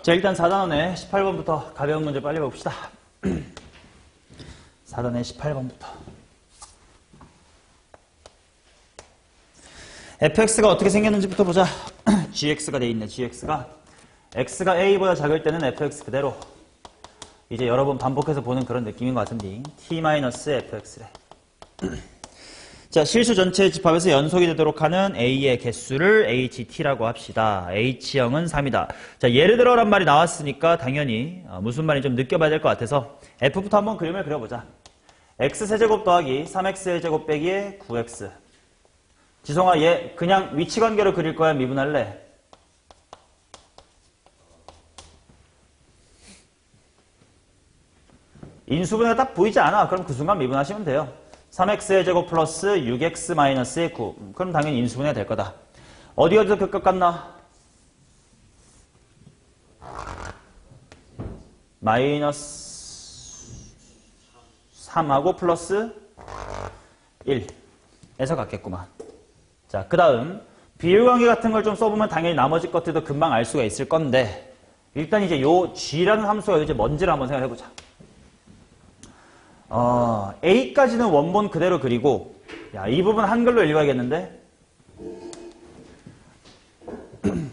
자, 일단 4단원의 18번부터 가벼운 문제 빨리 봅시다. 4단의 18번부터. fx가 어떻게 생겼는지부터 보자. gx가 돼 있네, gx가. x가 a보다 작을 때는 fx 그대로. 이제 여러 번 반복해서 보는 그런 느낌인 것 같은데. t-fx래. 자, 실수 전체의 집합에서 연속이 되도록 하는 a의 개수를 ht라고 합시다. h형은 3이다. 자, 예를 들어란 말이 나왔으니까 당연히 무슨 말인지 좀 느껴봐야 될 것 같아서 f부터 한번 그림을 그려보자. x세제곱 더하기 3x제곱 빼기에 9x. 지성아, 얘 그냥 위치관계로 그릴 거야? 미분할래? 인수분해가 딱 보이지 않아. 그럼 그 순간 미분하시면 돼요. 3x의 제곱 플러스 6x 마이너스의 9. 그럼 당연히 인수분해가 될 거다. 어디서 극값 같나? 마이너스 3하고 플러스 1에서 같겠구만. 자, 그 다음 비율관계 같은 걸 좀 써보면 당연히 나머지 것들도 금방 알 수가 있을 건데 일단 이제 요 g라는 함수가 이제 뭔지를 한번 생각해보자. a까지는 원본 그대로 그리고 야, 이 부분 한글로 읽어야겠는데?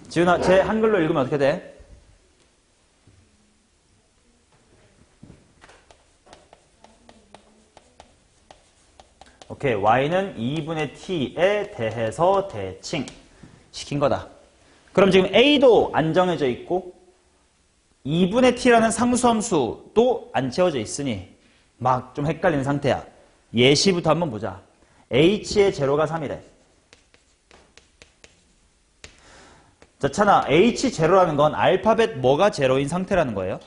지훈아, 제 한글로 읽으면 어떻게 돼? 오케이, y는 2분의 t에 대해서 대칭 시킨 거다. 그럼 지금 a도 안 정해져 있고 2분의 t라는 상수함수도 안 채워져 있으니 막 좀 헷갈리는 상태야. 예시부터 한번 보자. h의 제로가 3이래. 자, 찬아, h 제로라는 건 알파벳 뭐가 제로인 상태라는 거예요?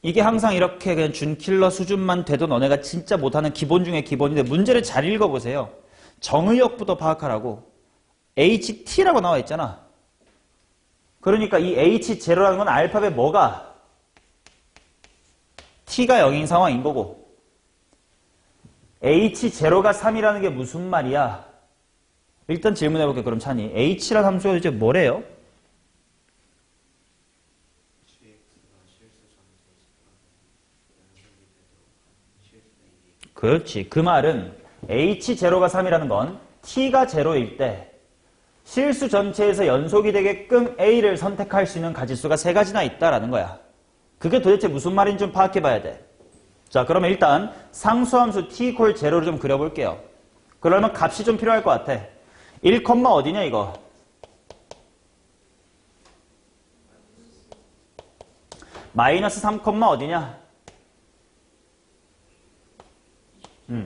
이게 항상 이렇게 그냥 준킬러 수준만 돼도 너네가 진짜 못하는 기본 중에 기본인데 문제를 잘 읽어보세요. 정의역부터 파악하라고. HT라고 나와 있잖아. 그러니까 이 H0라는 건 알파벳 뭐가? T가 0인 상황인 거고 H0가 3이라는 게 무슨 말이야? 일단 질문해볼게. 그럼 찬이 H라는 함수가 이제 뭐래요? 그렇지. 그 말은 H0가 3이라는 건 T가 0일 때 실수 전체에서 연속이 되게끔 A를 선택할 수 있는 가지수가 3가지나 있다라는 거야. 그게 도대체 무슨 말인지 좀 파악해봐야 돼. 자, 그러면 일단 상수함수 t 콜 0를 좀 그려볼게요. 그러면 값이 좀 필요할 것 같아. 1, 어디냐 이거? 마이너스 3, 어디냐?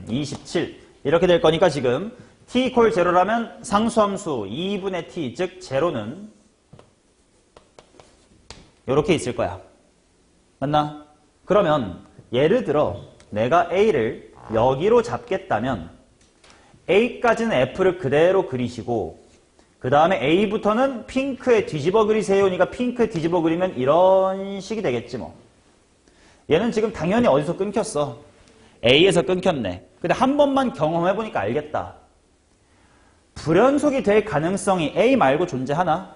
27. 이렇게 될 거니까 지금 t 콜 0라면 상수함수 2분의 t, 즉 0는 이렇게 있을 거야. 맞나? 그러면 예를 들어 내가 a를 여기로 잡겠다면 a까지는 f를 그대로 그리시고 그 다음에 a부터는 핑크에 뒤집어 그리세요니까 핑크에 뒤집어 그리면 이런 식이 되겠지 뭐. 얘는 지금 당연히 어디서 끊겼어? a에서 끊겼네. 근데 한 번만 경험해보니까 알겠다. 불연속이 될 가능성이 A 말고 존재하나?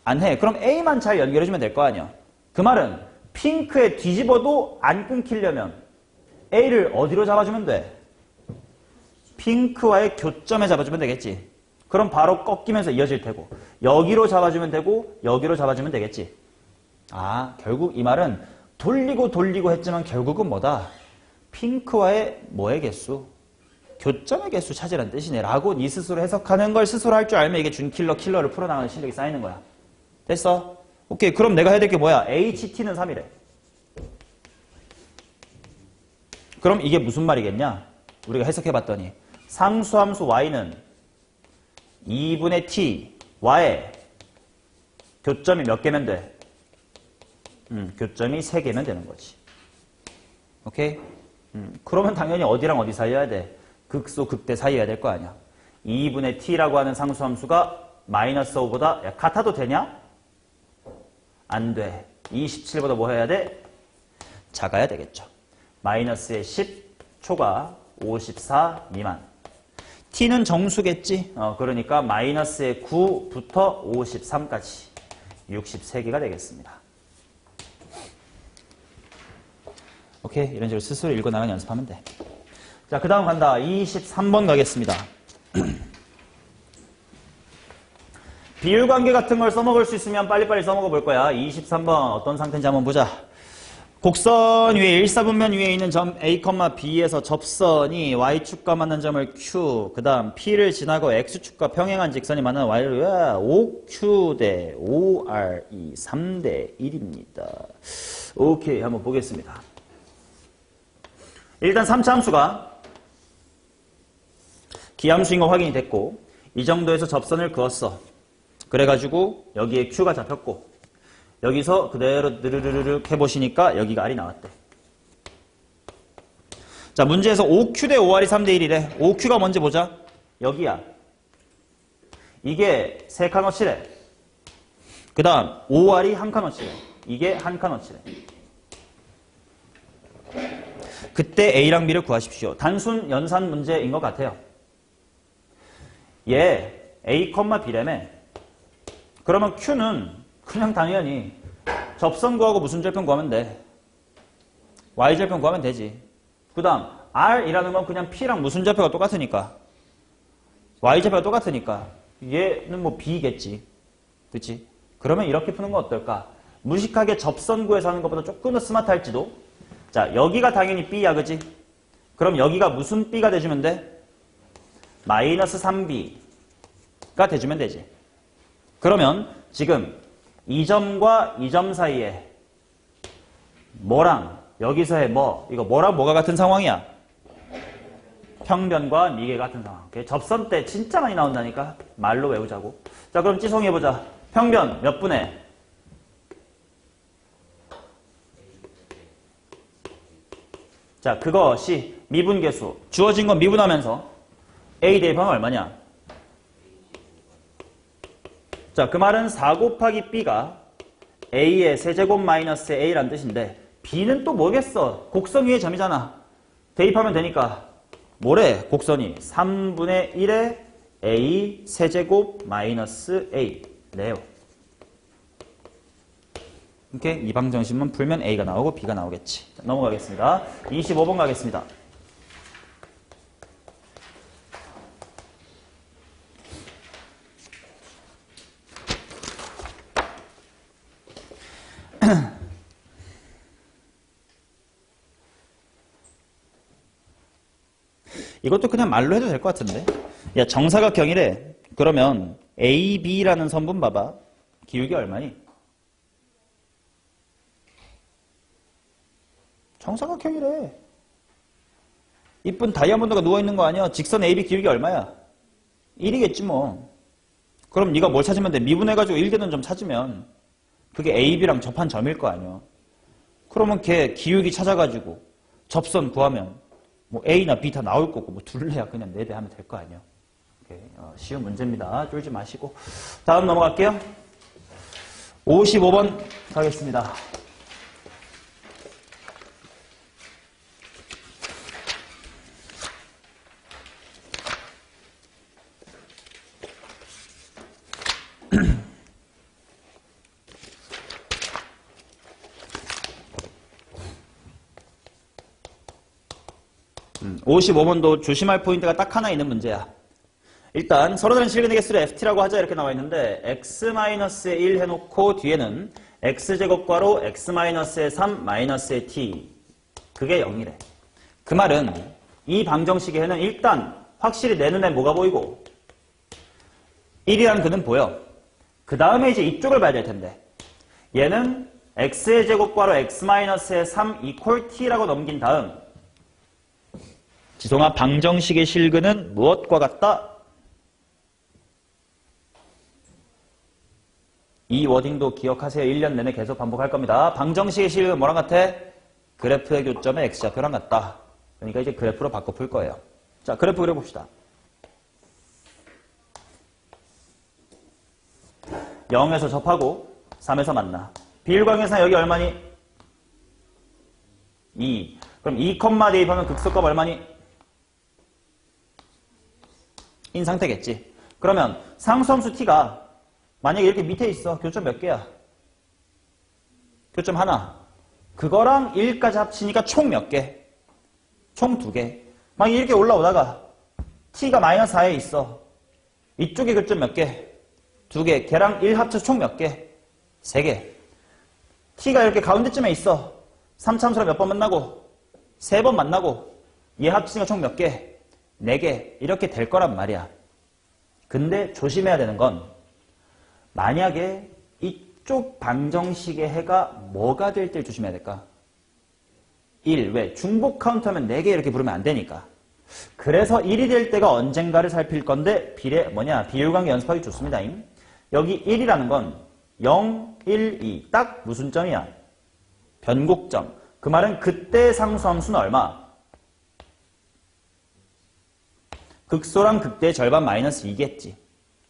안 해. 그럼 A만 잘 연결해주면 될 거 아니야. 그 말은 핑크에 뒤집어도 안 끊기려면 A를 어디로 잡아주면 돼? 핑크와의 교점에 잡아주면 되겠지. 그럼 바로 꺾이면서 이어질 테고 여기로 잡아주면 되고 여기로 잡아주면 되겠지. 아, 결국 이 말은 돌리고 했지만 결국은 뭐다? 핑크와의 뭐의 개수? 교점의 개수 찾으란 뜻이네 라고 네 스스로 해석하는 걸 스스로 할 줄 알면 이게 킬러를 풀어나가는 실력이 쌓이는 거야. 됐어? 오케이. 그럼 내가 해야 될 게 뭐야? HT는 3이래. 그럼 이게 무슨 말이겠냐? 우리가 해석해봤더니 상수함수 y는 2분의 t, y의 교점이 몇 개면 돼? 교점이 3개면 되는 거지. 오케이? 그러면 당연히 어디랑 어디 사이여야 돼? 극소 극대 사이여야 될 거 아니야. 2분의 t라고 하는 상수함수가 마이너스 5보다 같아도 되냐? 안 돼. 27보다 뭐 해야 돼? 작아야 되겠죠. 마이너스의 10 초과 54 미만. t는 정수겠지? 그러니까 마이너스의 9부터 53까지 63개가 되겠습니다. 오케이, 이런 식으로 스스로 읽어나가는 연습하면 돼. 자, 그 다음 간다. 23번 가겠습니다. 비율관계 같은 걸 써먹을 수 있으면 빨리빨리 써먹어 볼 거야. 23번 어떤 상태인지 한번 보자. 곡선 위에 1사분면 위에 있는 점 A, B에서 접선이 Y축과 만난 점을 Q, 그 다음 P를 지나고 X축과 평행한 직선이 만나는 Y를 5Q 대 5R2 3대 1입니다. 오케이, 한번 보겠습니다. 일단 3차 함수가 기함수인 거 확인이 됐고 이 정도에서 접선을 그었어. 그래가지고 여기에 Q가 잡혔고 여기서 그대로 느르르르 해보시니까 여기가 R이 나왔대. 자, 문제에서 5Q 대 5R이 3대 1이래. 5Q가 뭔지 보자. 여기야. 이게 3칸어치래. 그 다음 5R이 1칸어치래. 이게 1칸어치래. 그때 A랑 B를 구하십시오. 단순 연산 문제인 것 같아요. 얘 A, B라며. 그러면 Q는 그냥 당연히 접선 구하고 무슨 절편 구하면 돼. Y 절편 구하면 되지. 그 다음 R이라는 건 그냥 P랑 무슨 절표가 똑같으니까 Y 절표가 똑같으니까 얘는 뭐 B겠지. 그치? 그러면 이렇게 푸는 건 어떨까? 무식하게 접선 구해서 하는 것보다 조금 더 스마트할지도. 자, 여기가 당연히 B야, 그치? 그럼 여기가 무슨 B가 돼주면 돼? 마이너스 3B가 돼주면 되지. 그러면 지금 이 점과 이 점 사이에 뭐랑 여기서의 뭐, 이거 뭐랑 뭐가 같은 상황이야? 평변과 미개 같은 상황. 접선 때 진짜 많이 나온다니까? 말로 외우자고. 자, 그럼 찌송해보자. 평변 몇 분의? 자, 그것이 미분계수. 주어진 건 미분하면서 A 대입하면 얼마냐? 자, 그 말은 4 곱하기 B가 A의 세제곱 마이너스 A란 뜻인데 B는 또 뭐겠어? 곡선 위의 점이잖아. 대입하면 되니까 뭐래? 곡선이 3분의 1의 A 세제곱 마이너스 A 네요. 이렇게 이방정식만 풀면 A가 나오고 B가 나오겠지. 자, 넘어가겠습니다. 25번 가겠습니다. 이것도 그냥 말로 해도 될 것 같은데. 야, 정사각형이래. 그러면 AB라는 선분 봐봐. 기울기 얼마니? 정사각형이래. 이쁜 다이아몬드가 누워있는 거 아니야? 직선 AB 기울기 얼마야? 1이겠지 뭐. 그럼 네가 뭘 찾으면 돼? 미분해가지고 1되는 점 찾으면 그게 AB랑 접한 점일 거 아니야. 그러면 걔 기울기 찾아가지고 접선 구하면 뭐 A나 B 다 나올 거고 뭐 둘래야 그냥 4배 하면 될 거 아니야. 쉬운 문제입니다. 쫄지 마시고. 다음 넘어갈게요. 55번 가겠습니다. 음, 55번도 조심할 포인트가 딱 하나 있는 문제야. 일단 서로 다른 실근의 개수를 ft라고 하자 이렇게 나와 있는데 x-의 1 해놓고 뒤에는 x제곱과로 x-의 3 마이너스의 t 그게 0이래. 그 말은 이 방정식에는 일단 확실히 내 눈에 뭐가 보이고 1이라는 그는 보여. 그 다음에 이제 이쪽을 봐야 될 텐데 얘는 x의 제곱과로 x-의 3 이퀄 t라고 넘긴 다음 지송아 방정식의 실근은 무엇과 같다? 이 워딩도 기억하세요. 1년 내내 계속 반복할 겁니다. 방정식의 실근은 뭐랑 같아? 그래프의 교점의 x좌표랑 같다. 그러니까 이제 그래프로 바꿔 풀 거예요. 자, 그래프 그려봅시다. 0에서 접하고 3에서 만나. 비율광계상 여기 얼마니? 2. 그럼 2, 대입하면 극소값 얼마니? 인 상태겠지. 그러면 상수함수 t가 만약에 이렇게 밑에 있어. 교점 몇 개야? 교점 하나. 그거랑 1까지 합치니까 총 몇 개? 총 2개. 만약에 이렇게 올라오다가 t가 마이너스 4에 있어. 이쪽에 교점 몇 개? 2개. 걔랑 1 합쳐서 총 몇 개? 3개. t가 이렇게 가운데쯤에 있어. 3차함수랑 몇 번 만나고? 3번 만나고. 얘 합치니까 총 몇 개? 4개. 이렇게 될 거란 말이야. 근데 조심해야 되는 건 만약에 이쪽 방정식의 해가 뭐가 될 때 조심해야 될까? 1. 왜? 중복 카운트하면 4개 이렇게 부르면 안 되니까. 그래서 1이 될 때가 언젠가를 살필 건데 비율관계 연습하기 좋습니다. 여기 1이라는 건 0, 1, 2. 딱 무슨 점이야? 변곡점. 그 말은 그때 상수함수는 얼마? 극소랑 극대의 절반 마이너스 2겠지.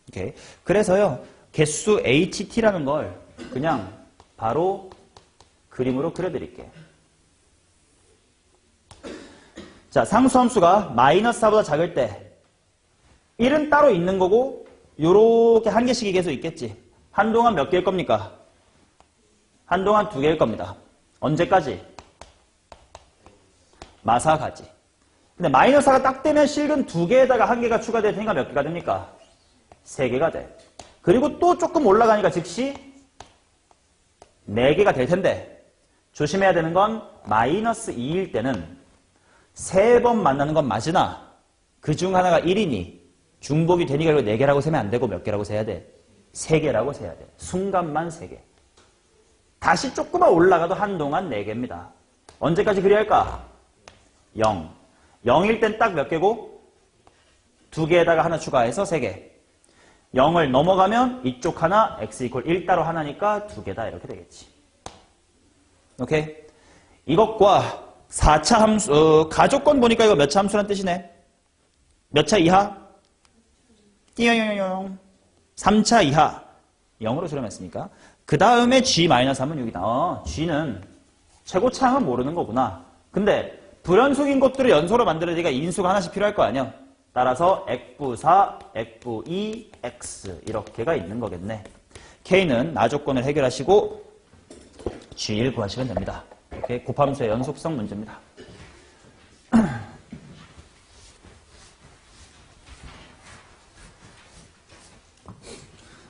오케이. 그래서요. 개수 HT라는 걸 그냥 바로 그림으로 그려드릴게. 자, 상수함수가 마이너스 4보다 작을 때 1은 따로 있는 거고 요렇게 한 개씩이 계속 있겠지. 한동안 몇 개일 겁니까? 한동안 2개일 겁니다. 언제까지? 마사가지. 근데 마이너스 4가 딱 되면 실근 2개에다가 1개가 추가될 테니까 몇 개가 됩니까? 3개가 돼. 그리고 또 조금 올라가니까 즉시 4개가 될 텐데 조심해야 되는 건 마이너스 2일 때는 3번 만나는 건 맞으나 그 중 하나가 1이니 중복이 되니까 4개라고 세면 안 되고 몇 개라고 세야 돼? 3개라고 세야 돼. 순간만 3개. 다시 조금만 올라가도 한동안 4개입니다. 언제까지 그리 할까? 0. 0일 땐 딱 몇 개고? 2개에다가 하나 추가해서 3개. 0을 넘어가면 이쪽 하나, x 이퀄 1 따로 하나니까 2개다 이렇게 되겠지. 오케이? 이것과 4차 함수, 가족권 보니까 이거 몇 차 함수란 뜻이네? 몇 차 이하? 띠용용용. 3차 이하. 0으로 수렴했으니까. 그 다음에 g-3은 여기다. g는 최고차항은 모르는 거구나. 근데 불연속인 것들을 연소로 만들어야니까 인수가 하나씩 필요할 거 아니야? 따라서 액부4, 액부2, x 이렇게가 있는 거겠네. k는 나조건을 해결하시고 g1 구하시면 됩니다. 이렇게 곱함수의 연속성 문제입니다.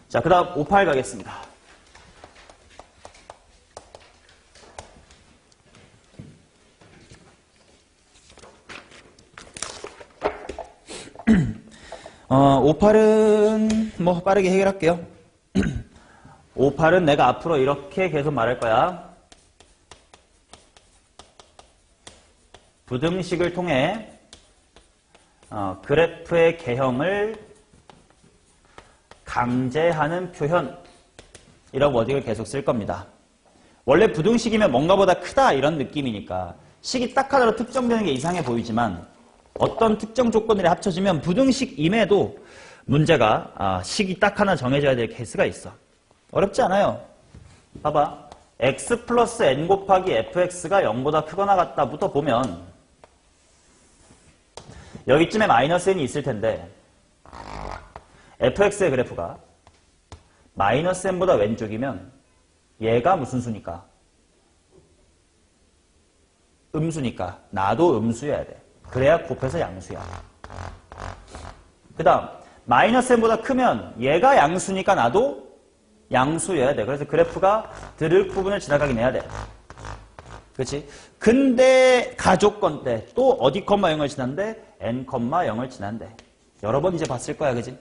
자, 그 다음 58 가겠습니다. 어, 58은 뭐 빠르게 해결할게요. 58은 내가 앞으로 이렇게 계속 말할 거야. 부등식을 통해 그래프의 개형을 강제하는 표현 이런 워딩을 계속 쓸 겁니다. 원래 부등식이면 뭔가보다 크다 이런 느낌이니까 식이 딱 하나로 특정되는 게 이상해 보이지만 어떤 특정 조건들이 합쳐지면 부등식임에도 문제가 식이 딱 하나 정해져야 될 케이스가 있어. 어렵지 않아요. 봐봐. x 플러스 n 곱하기 fx가 0보다 크거나 같다부터 보면 여기쯤에 마이너스 n이 있을 텐데 fx의 그래프가 마이너스 n보다 왼쪽이면 얘가 무슨 수니까? 음수니까 나도 음수여야 돼. 그래야 곱해서 양수야. 그 다음 마이너스 n보다 크면 얘가 양수니까 나도 양수여야 돼. 그래서 그래프가 드륵 부분을 지나가긴 해야 돼. 그렇지? 근데 가족건 때 또 어디 컴마 0을 지난데 n 컴마 0을 지난데 여러 번 이제 봤을 거야. 그지?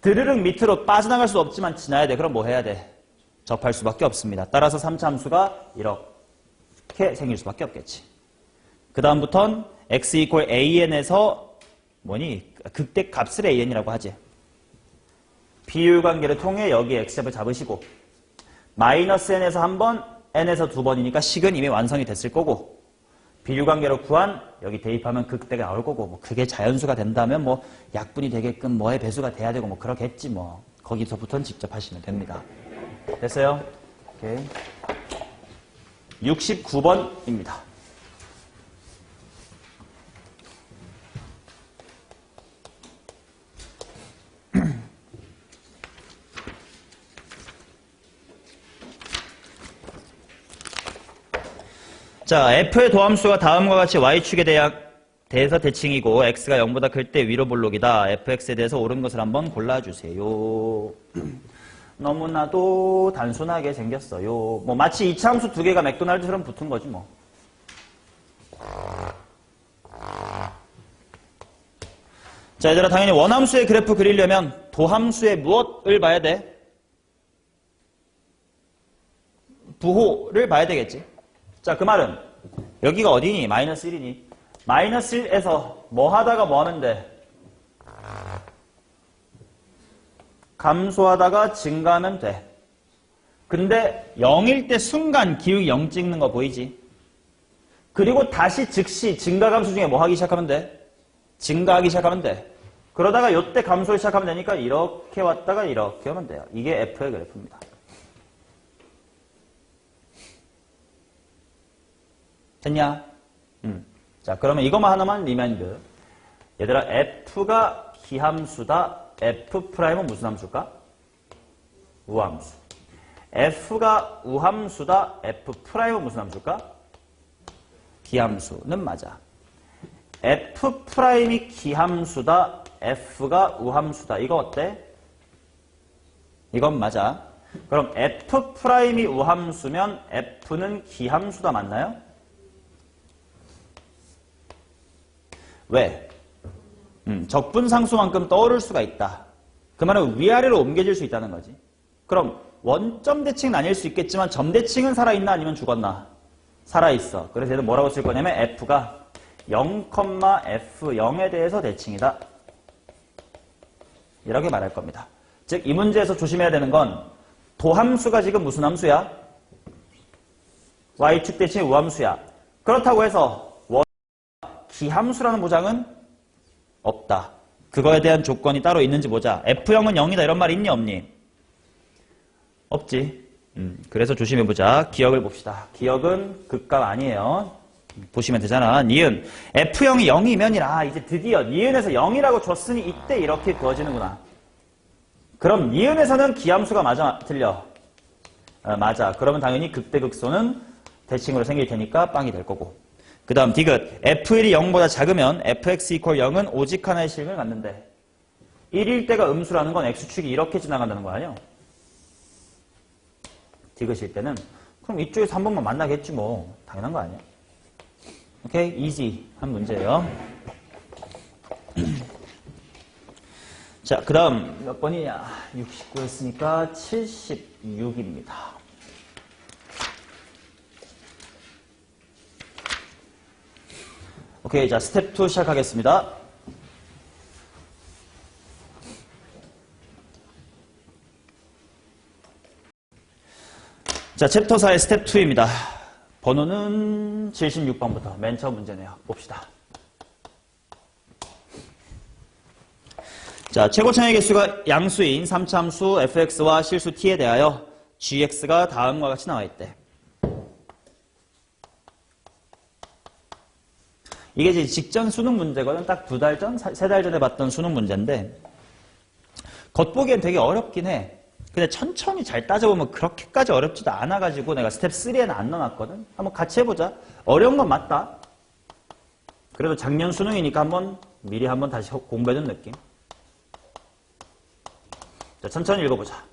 드르륵 밑으로 빠져나갈 수 없지만 지나야 돼. 그럼 뭐 해야 돼? 접할 수밖에 없습니다. 따라서 3차 함수가 이렇게 생길 수밖에 없겠지. 그 다음부턴 x 이퀄 an에서 극대 값을 an이라고 하지. 비율관계를 통해 여기 x값을 잡으시고 마이너스 n에서 한 번, n에서 두 번이니까 식은 이미 완성이 됐을 거고 비율관계로 구한 여기 대입하면 극대가 나올 거고 뭐 그게 자연수가 된다면 뭐 약분이 되게끔 뭐의 배수가 돼야 되고 뭐 그러겠지 뭐 거기서부터는 직접 하시면 됩니다. 됐어요? 오케이. 69번입니다. 자, f의 도함수가 다음과 같이 y축에 대해서 대칭이고 x가 0보다 클 때 위로 볼록이다. fx에 대해서 옳은 것을 한번 골라주세요. 너무나도 단순하게 생겼어요. 뭐 마치 이차함수 두 개가 맥도날드처럼 붙은 거지 뭐. 자, 얘들아, 당연히 원함수의 그래프 그리려면 도함수의 무엇을 봐야 돼? 부호를 봐야 되겠지. 자, 그 말은 여기가 어디니? 마이너스 1이니? 마이너스 1에서 뭐 하다가 뭐 하면 돼? 감소하다가 증가하면 돼. 근데 0일 때 순간 기울기 0 찍는 거 보이지? 그리고 다시 즉시 증가 감소 중에 뭐 하기 시작하면 돼? 증가하기 시작하면 돼. 그러다가 요때 감소를 시작하면 되니까 이렇게 왔다가 이렇게 오면 돼요. 이게 F의 그래프입니다. 됐냐? 자, 그러면 이것만 하나만 리마인드. 얘들아, F가 기함수다. F'은 무슨 함수일까? 우함수. F가 우함수다. F'은 무슨 함수일까? 기함수는 맞아. F'이 기함수다. F가 우함수다. 이거 어때? 이건 맞아. 그럼 F'이 우함수면 F는 기함수다. 맞나요? 왜? 적분상수만큼 떠오를 수가 있다. 그 말은 위아래로 옮겨질 수 있다는 거지. 그럼 원점 대칭은 아닐 수 있겠지만 점 대칭은 살아있나 아니면 죽었나? 살아있어. 그래서 얘는 뭐라고 쓸 거냐면 F가 0,F0에 대해서 대칭이다. 이렇게 말할 겁니다. 즉, 이 문제에서 조심해야 되는 건 도함수가 지금 무슨 함수야? y축 대칭 우함수야. 그렇다고 해서 기함수라는 보장은 없다. 그거에 대한 조건이 따로 있는지 보자. F형은 0이다 이런 말 있니 없니? 없지. 그래서 조심해보자. 기억을 봅시다. 기억은 극값 아니에요. 보시면 되잖아. 니은. F형이 0이면이라 이제 드디어 니은에서 0이라고 줬으니 이때 이렇게 그어지는구나. 그럼 니은에서는 기함수가 맞아? 틀려? 맞아. 그러면 당연히 극대극소는 대칭으로 생길 테니까 빵이 될 거고. 그 다음 디귿. F1이 0보다 작으면 fx = 0은 오직 하나의 식을 갖는데 1일 때가 음수라는 건 x축이 이렇게 지나간다는 거 아니야? 디귿일 때는 그럼 이쪽에서 한 번만 만나겠지 뭐. 당연한 거 아니야? 오케이? 이지 한 문제예요. 자, 그 다음 몇 번이냐? 69였으니까 76입니다. 오케이, 자, 스텝 2 시작하겠습니다. 자, 챕터 4의 스텝 2입니다. 번호는 76번부터 맨 처음 문제네요. 봅시다. 자, 최고차의 개수가 양수인 3차함수 fx와 실수 t에 대하여 gx가 다음과 같이 나와 있대. 이게 이제 직전 수능 문제거든. 딱 2달 전, 3달 전에 봤던 수능 문제인데 겉보기엔 되게 어렵긴 해. 근데 천천히 잘 따져보면 그렇게까지 어렵지도 않아가지고 내가 스텝 3에는 안 넣어놨거든. 한번 같이 해보자. 어려운 건 맞다. 그래도 작년 수능이니까 미리 한번 다시 공부해둔 느낌. 자, 천천히 읽어보자.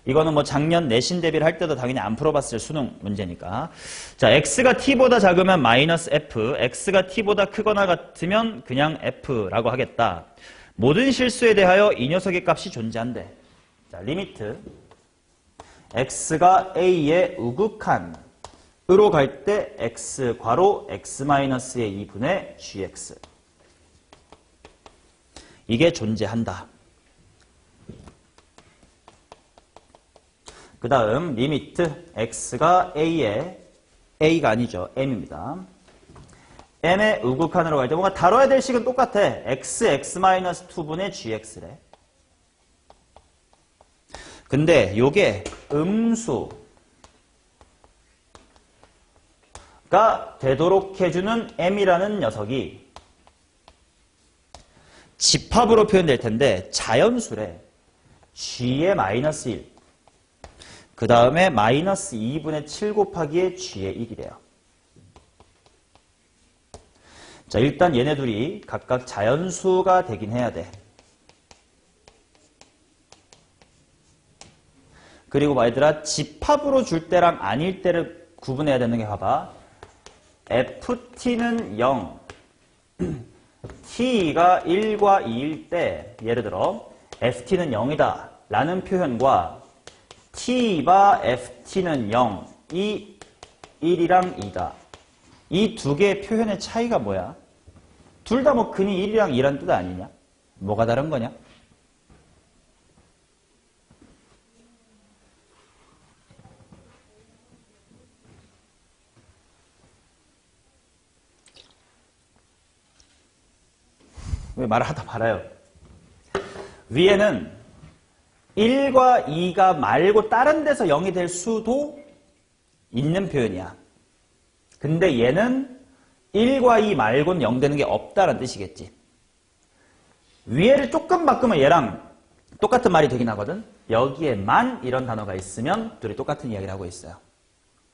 이거는 뭐 작년 내신 대비를 할 때도 당연히 안 풀어봤을 수능 문제니까. 자, x가 t보다 작으면 마이너스 f, x가 t보다 크거나 같으면 그냥 f라고 하겠다. 모든 실수에 대하여 이 녀석의 값이 존재한대. 자, 리미트 x가 a의 우극한으로 갈 때 x 괄호 x-의 2분의 gx. 이게 존재한다. 그 다음 리미트 x가 a의 a가 아니죠. m입니다. m의 우극한으로 갈 때 뭔가 다뤄야 될 식은 똑같아. x, x-2분의 gx래. 근데 요게 음수가 되도록 해주는 m이라는 녀석이 집합으로 표현될 텐데 자연수래. g의 마이너스 1. 그 다음에 마이너스 2분의 7 곱하기의 g의 1이래요. 자, 일단 얘네 둘이 각각 자연수가 되긴 해야 돼. 그리고 얘들아, 집합으로 줄 때랑 아닐 때를 구분해야 되는 게 봐봐. ft는 0, t가 1과 2일 때 예를 들어 ft는 0이다 라는 표현과 t바 ft는 0, 이 1이랑 2다. 이 두 개의 표현의 차이가 뭐야? 둘 다 뭐 근이 1이랑 2란 뜻 아니냐? 뭐가 다른 거냐? 왜 말하다 말아요? 위에는 1과 2가 말고 다른 데서 0이 될 수도 있는 표현이야. 근데 얘는 1과 2 말고는 0 되는 게 없다는 뜻이겠지. 위에를 조금 바꾸면 얘랑 똑같은 말이 되긴 하거든. 여기에 만 이런 단어가 있으면 둘이 똑같은 이야기를 하고 있어요.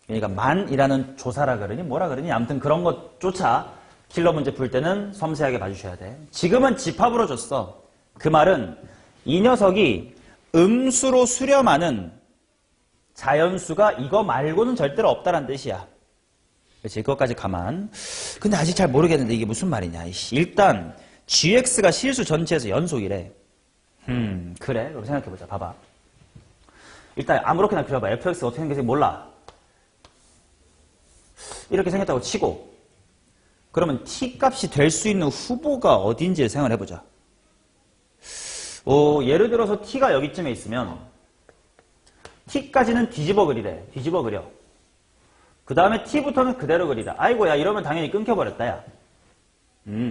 그러니까 만이라는 조사라 그러니 뭐라 그러니 아무튼 그런 것조차 킬러 문제 풀 때는 섬세하게 봐주셔야 돼. 지금은 집합으로 줬어. 그 말은 이 녀석이 음수로 수렴하는 자연수가 이거 말고는 절대로 없다는 뜻이야. 그렇지? 그것까지 가만. 근데 아직 잘 모르겠는데 이게 무슨 말이냐. 일단 gx가 실수 전체에서 연속이래. 그래. 그럼 생각해보자. 봐봐. 일단 아무렇게나 그려봐. fx가 어떻게 생겼는지 몰라. 이렇게 생겼다고 치고 그러면 t값이 될 수 있는 후보가 어딘지 생각을 해보자. 예를 들어서 t가 여기쯤에 있으면 t까지는 뒤집어 그리래. 뒤집어 그려. 그 다음에 t부터는 그대로 그리라. 아이고 야 이러면 당연히 끊겨버렸다 야.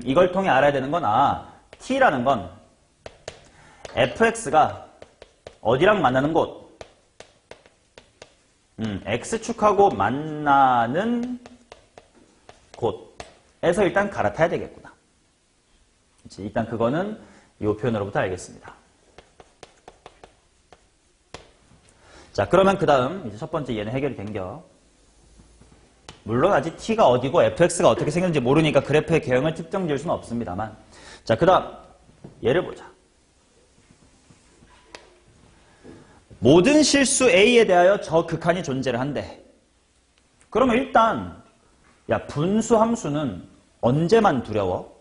이걸 통해 알아야 되는 건 t라는 건 fx가 어디랑 만나는 곳? x축하고 만나는 곳에서 일단 갈아타야 되겠구나. 그치? 일단 그거는 이 표현으로부터 알겠습니다. 자, 그러면 그 다음 이제 첫 번째 얘는 해결이 된겨. 물론 아직 t가 어디고 fx가 어떻게 생겼는지 모르니까 그래프의 개형을 특정 지을 수는 없습니다만. 자, 그 다음 얘를 보자. 모든 실수 a에 대하여 저 극한이 존재를 한대. 그러면 일단 야 분수 함수는 언제만 두려워?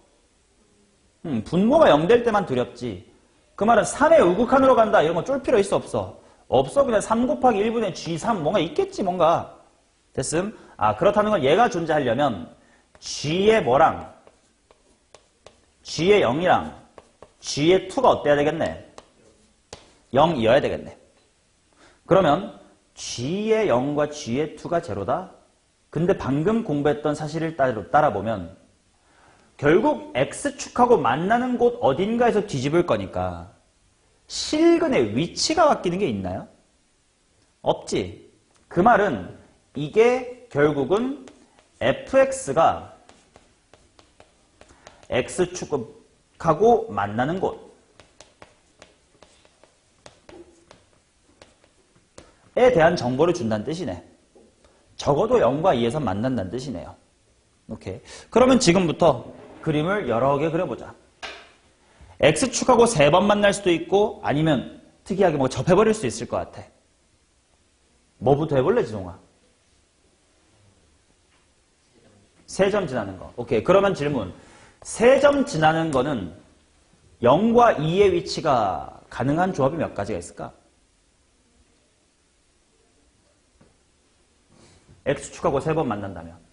분모가 0 될 때만 두렵지. 그 말은 3의 우극한으로 간다 이런 거 쫄 필요 있어 없어? 없어. 그냥 3 곱하기 1분의 g3 뭔가 있겠지 뭔가. 됐음? 그렇다는 건 얘가 존재하려면 g의 뭐랑 g의 0이랑 g의 2가 어때야 되겠네? 0이어야 되겠네. 그러면 g의 0과 g의 2가 제로다? 근데 방금 공부했던 사실을 따라보면 결국 x축하고 만나는 곳 어딘가에서 뒤집을 거니까 실근의 위치가 바뀌는 게 있나요? 없지. 그 말은 이게 결국은 fx가 x축하고 만나는 곳에 대한 정보를 준다는 뜻이네. 적어도 0과 2에서 만난다는 뜻이네요. 오케이. 그러면 지금부터 그림을 여러 개 그려보자. x축하고 3번 만날 수도 있고 아니면 특이하게 뭐 접해버릴 수 있을 것 같아. 뭐부터 해볼래, 지동아? 3점 지나는 거. 오케이. 그러면 질문. 3점 지나는 거는 0과 2의 위치가 가능한 조합이 몇 가지가 있을까? x축하고 3번 만난다면.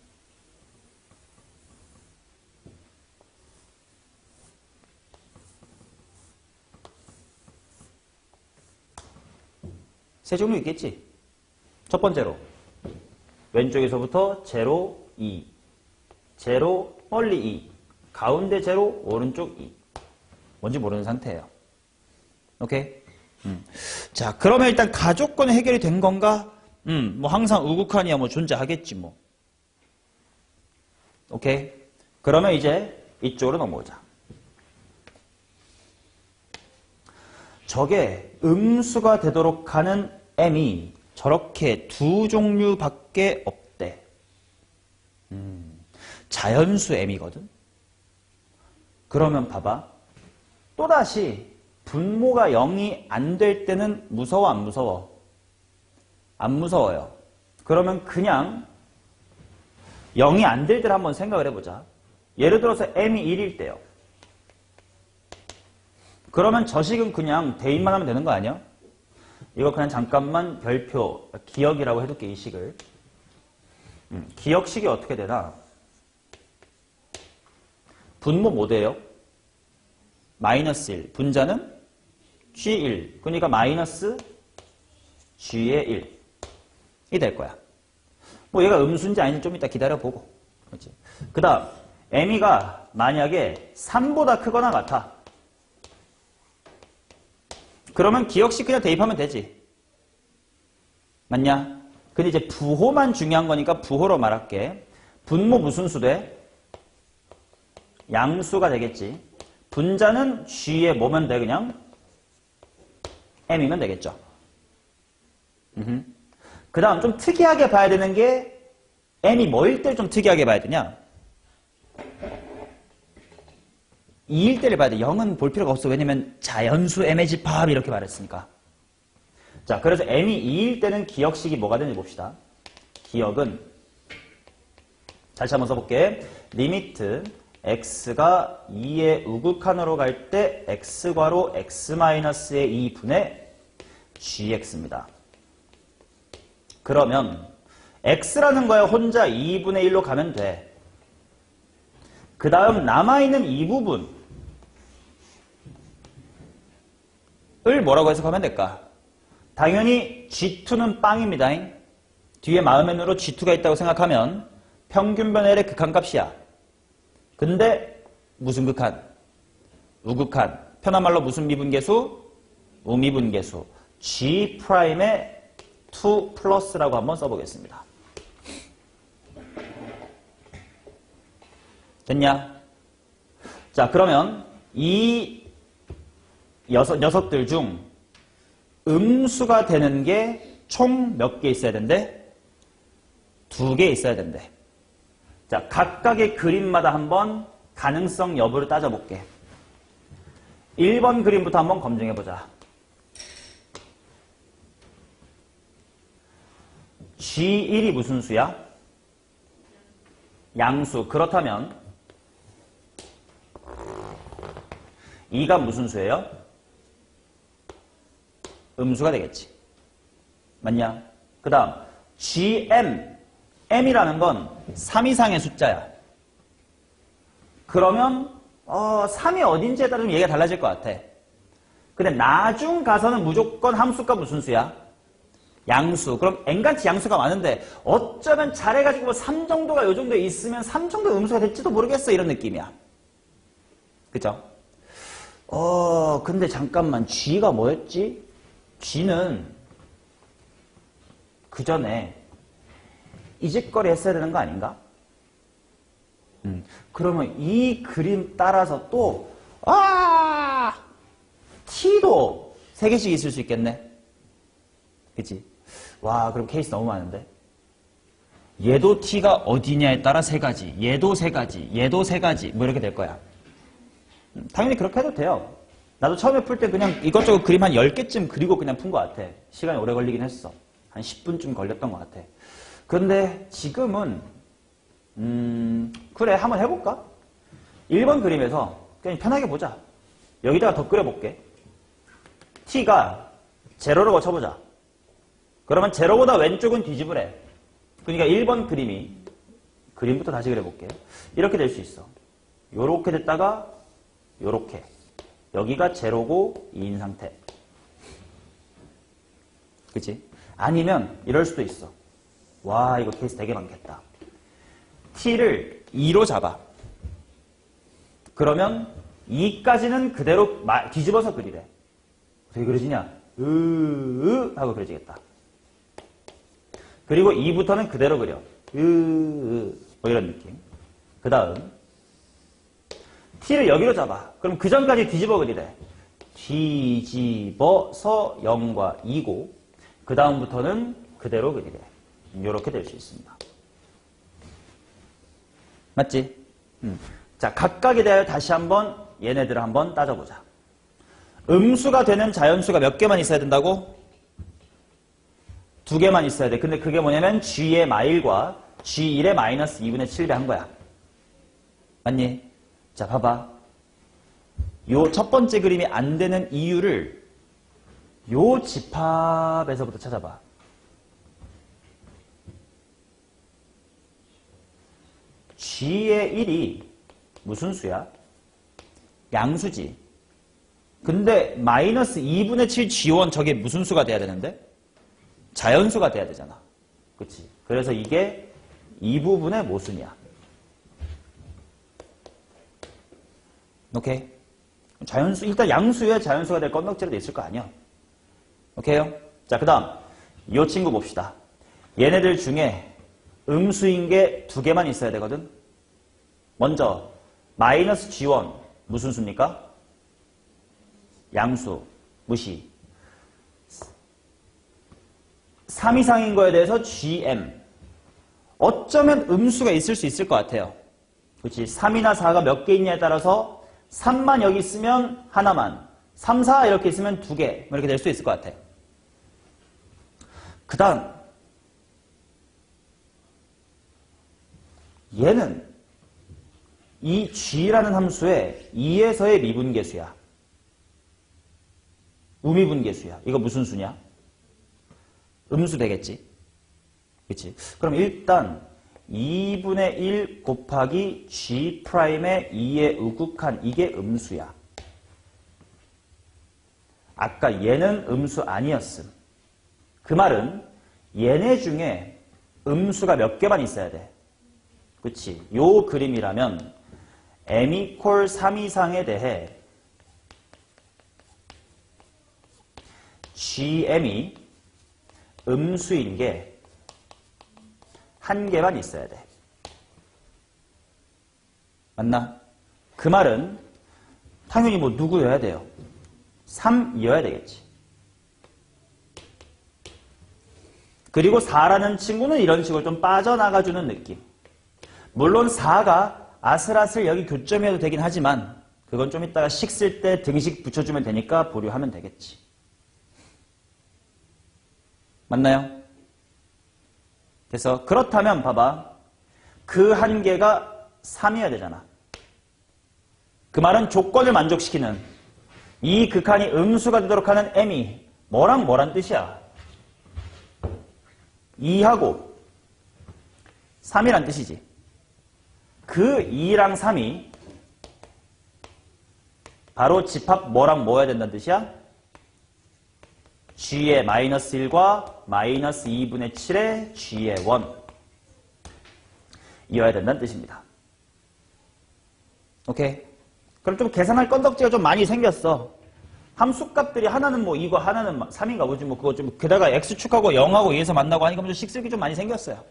세 종류 있겠지? 첫 번째로 왼쪽에서부터 제로 2, 제로 멀리 2, 가운데 제로 오른쪽 2. 뭔지 모르는 상태예요. 오케이? 자, 그러면 일단 가조건이 해결이 된 건가? 뭐 항상 우극한이야 뭐 존재하겠지 뭐. 오케이? 그러면 이제 이쪽으로 넘어오자. 저게 음수가 되도록 하는 m이 저렇게 두 종류밖에 없대. 자연수 m이거든. 그러면 봐봐. 또다시 분모가 0이 안 될 때는 무서워 안 무서워? 안 무서워요. 그러면 그냥 0이 안 될 때를 한번 생각을 해보자. 예를 들어서 m이 1일 때요. 그러면 저 식은 그냥 대입만 하면 되는 거 아니야? 이거 그냥 잠깐만 별표, 기억이라고 해둘게, 이 식을. 기억식이 어떻게 되나? 분모 뭐 돼요? 마이너스 1. 분자는 G1. 그러니까 마이너스 G의 1이 될 거야. 뭐 얘가 음수인지 아닌지 좀 이따 기다려보고. 그렇지? 그 다음, m이가 만약에 3보다 크거나 같아. 그러면 기억식 그냥 대입하면 되지. 맞냐? 근데 이제 부호만 중요한 거니까 부호로 말할게. 분모 무슨 수 돼? 양수가 되겠지. 분자는 G에 뭐면 돼, 그냥? M이면 되겠죠. 그 다음 좀 특이하게 봐야 되는 게 M이 뭐일 때 좀 특이하게 봐야 되냐? 2일 때를 봐야 돼. 0은 볼 필요가 없어. 왜냐면 자연수 M의 집합 이렇게 말했으니까. 자, 그래서 M이 2일 때는 기억식이 뭐가 되는지 봅시다. 기억은 다시 한번 써볼게. 리미트 x가 2의 우극한으로 갈 때 x괄호 x-의 2분의 gx입니다. 그러면 x라는 거에 혼자 2분의 1로 가면 돼. 그 다음 남아있는 이 부분을 뭐라고 해석하면 될까? 당연히 G2는 빵입니다. 뒤에 마음의 눈으로 G2가 있다고 생각하면 평균변 L의 극한값이야. 근데 무슨 극한? 우극한. 편한 말로 무슨 미분계수? 우미분계수. G'의 2 플러스라고 한번 써보겠습니다. 됐냐? 자, 그러면 이 녀석들 중 음수가 되는 게 총 몇 개 있어야 된대? 2개 있어야 된대. 자, 각각의 그림마다 한번 가능성 여부를 따져볼게. 1번 그림부터 한번 검증해보자. G1이 무슨 수야? 양수. 그렇다면 2가 무슨 수예요? 음수가 되겠지. 맞냐? 그 다음 GM, M이라는 건 3 이상의 숫자야. 그러면 3이 어딘지에 따르면 얘기가 달라질 것 같아. 근데 나중 가서는 무조건 함수가 무슨 수야? 양수. 그럼 N같이 양수가 많은데 어쩌면 잘해가지고 3 정도가 요 정도에 있으면 3 정도 음수가 될지도 모르겠어. 이런 느낌이야. 그죠? 근데 잠깐만, G가 뭐였지? G는 그 전에 이 짓거리 했어야 되는 거 아닌가? 그러면 이 그림 따라서 또, T도 3개씩 있을 수 있겠네? 그치? 와, 그럼 케이스 너무 많은데? 얘도 T가 어디냐에 따라 3가지, 얘도 3가지, 얘도 3가지, 뭐 이렇게 될 거야. 당연히 그렇게 해도 돼요. 나도 처음에 풀 때 그냥 이것저것 그림 한 10개쯤 그리고 그냥 푼 것 같아. 시간이 오래 걸리긴 했어. 한 10분쯤 걸렸던 것 같아. 그런데 지금은 그래, 한번 해볼까? 1번 그림에서 그냥 편하게 보자. 여기다가 더 그려볼게. T가 제로라고 쳐보자. 그러면 제로보다 왼쪽은 뒤집으래. 그러니까 1번 그림부터 다시 그려볼게. 이렇게 될 수 있어. 요렇게 됐다가 요렇게. 여기가 제로고 2인 상태. 그치? 아니면 이럴 수도 있어. 와, 이거 케이스 되게 많겠다. T를 2로 잡아. 그러면 2까지는 그대로 뒤집어서 그리래. 어떻게 그려지냐? 하고 그려지겠다. 그리고 2부터는 그대로 그려. 뭐 이런 느낌. 그 다음 T를 여기로 잡아. 그럼 그 전까지 뒤집어 그리래. 뒤집어서 0과 2고 그 다음부터는 그대로 그리래. 이렇게 될 수 있습니다. 맞지? 자, 각각에 대하여 다시 한번 얘네들을 한번 따져보자. 음수가 되는 자연수가 몇 개만 있어야 된다고? 2개만 있어야 돼. 근데 그게 뭐냐면 G의 마일과 G1의 마이너스 2분의 7배 한 거야. 맞니? 자, 봐봐. 요 첫 번째 그림이 안 되는 이유를 요 집합에서부터 찾아봐. G의 1이 무슨 수야? 양수지. 근데 마이너스 2분의 7 G1 저게 무슨 수가 돼야 되는데? 자연수가 돼야 되잖아. 그치? 그래서 이게 이 부분의 모순이야. 오케이? 자연수, 일단 양수에 자연수가 될 건덕지라도 있을 거 아니야. 오케이요? 자, 그 다음 이 친구 봅시다. 얘네들 중에 음수인 게 2개만 있어야 되거든. 먼저 마이너스 G1 무슨 수입니까? 양수. 무시. 3 이상인 거에 대해서 GM. 어쩌면 음수가 있을 수 있을 것 같아요. 그렇지? 3이나 4가 몇 개 있냐에 따라서 3만 여기 있으면 하나만, 3, 4 이렇게 있으면 2개 이렇게 될 수 있을 것 같아. 그 다음 얘는 이 G라는 함수의 2에서의 미분계수야. 우미분계수야. 이거 무슨 수냐? 음수 되겠지? 그치? 그럼 일단 2분의 1 곱하기 G'의 2의 우극한 이게 음수야. 아까 얘는 음수 아니었음. 그 말은 얘네 중에 음수가 몇 개만 있어야 돼. 그치? 요 그림이라면 m = 3 이상에 대해 GM이 음수인 게 한 개만 있어야 돼. 맞나? 그 말은 당연히 뭐 누구여야 돼요? 3이어야 되겠지. 그리고 4라는 친구는 이런 식으로 좀 빠져나가주는 느낌. 물론 4가 아슬아슬 여기 교점이어도 되긴 하지만 그건 좀 이따가 식 쓸 때 등식 붙여주면 되니까 보류하면 되겠지. 맞나요? 그래서 그렇다면 봐봐. 그 한 개가 3이어야 되잖아. 그 말은 조건을 만족시키는 이 극한이 음수가 되도록 하는 m이 뭐랑 뭐란 뜻이야? 2하고 3이란 뜻이지. 그 2랑 3이 바로 집합 뭐랑 뭐여야 된다는 뜻이야? G의 마이너스 1과 마이너스 2분의 7의 G의 1 이어야 된다는 뜻입니다. 오케이? 그럼 좀 계산할 건덕지가 좀 많이 생겼어. 함수값들이 하나는 뭐 2고 하나는 3인가 보지 뭐 그거 좀 게다가 X축하고 0하고 2에서 만나고 하니까 좀 식슬기 좀 많이 생겼어요.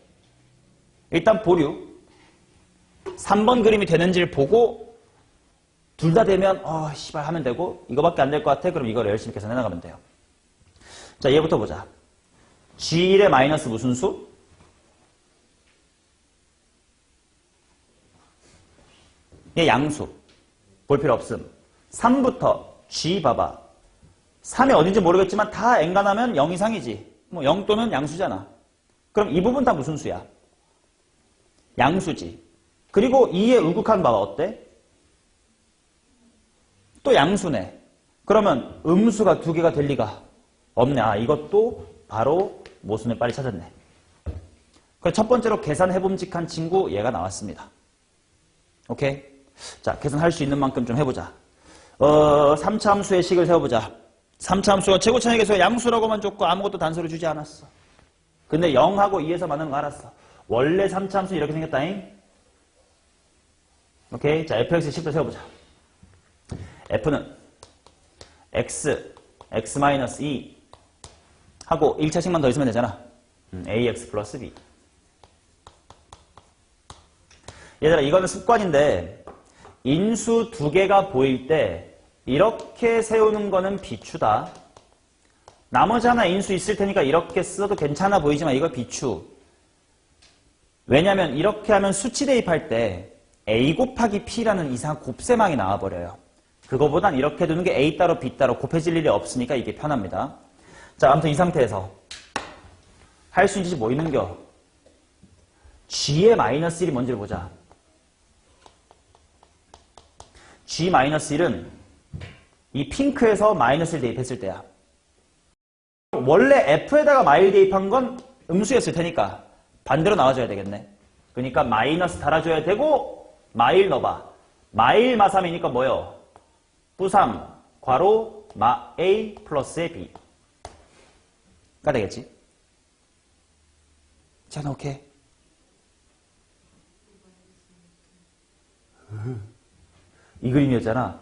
일단 보류. 3번 그림이 되는지를 보고 둘 다 되면 씨발 하면 되고 이거밖에 안 될 것 같아. 그럼 이걸 열심히 계산해 나가면 돼요. 자, 얘부터 보자. G1의 마이너스 무슨 수? 얘 양수. 볼 필요 없음. 3부터 G 봐봐. 3이 어딘지 모르겠지만 다 엔간하면 0 이상이지. 뭐 0 또는 양수잖아. 그럼 이 부분 다 무슨 수야? 양수지. 그리고 2의 우극한 바가 어때? 또 양수네. 그러면 음수가 2개가 될 리가 없네. 아, 이것도 바로 모순을 빨리 찾았네. 그래서 첫 번째로 계산해봄직한 친구 얘가 나왔습니다. 오케이? 자, 계산할 수 있는 만큼 좀 해보자. 3차 함수의 식을 세워보자. 3차 함수가 최고차의 개수가 양수라고만 줬고 아무것도 단서를 주지 않았어. 근데 0하고 2에서 만나는 거 알았어. 원래 3차 함수는 이렇게 생겼다잉. 오케이? 자, fx의 식도 세워보자. f는 x, x-2 하고 1차식만 더 있으면 되잖아. ax 플러스 b. 얘들아, 이거는 습관인데 인수 2개가 보일 때 이렇게 세우는 거는 비추다. 나머지 하나 인수 있을 테니까 이렇게 써도 괜찮아 보이지만 이거 비추. 왜냐면 이렇게 하면 수치 대입할 때 A 곱하기 P라는 이상한 곱셈항이 나와버려요. 그거보단 이렇게 두는 게 A 따로 B 따로 곱해질 일이 없으니까 이게 편합니다. 자, 아무튼 이 상태에서 할 수 있는 짓이 뭐 있는겨? G의 마이너스 1이 뭔지를 보자. G 마이너스 1은 이 핑크에서 마이너스 1 대입했을 때야. 원래 F에다가 마일 대입한 건 음수였을 테니까 반대로 나와줘야 되겠네. 그러니까 마이너스 달아줘야 되고 마일 넣어봐. 마일 마3이니까 뭐요? 뿌3 괄호 마 A 플러스의 B가 되겠지. 자, 오케이. 이 그림이었잖아.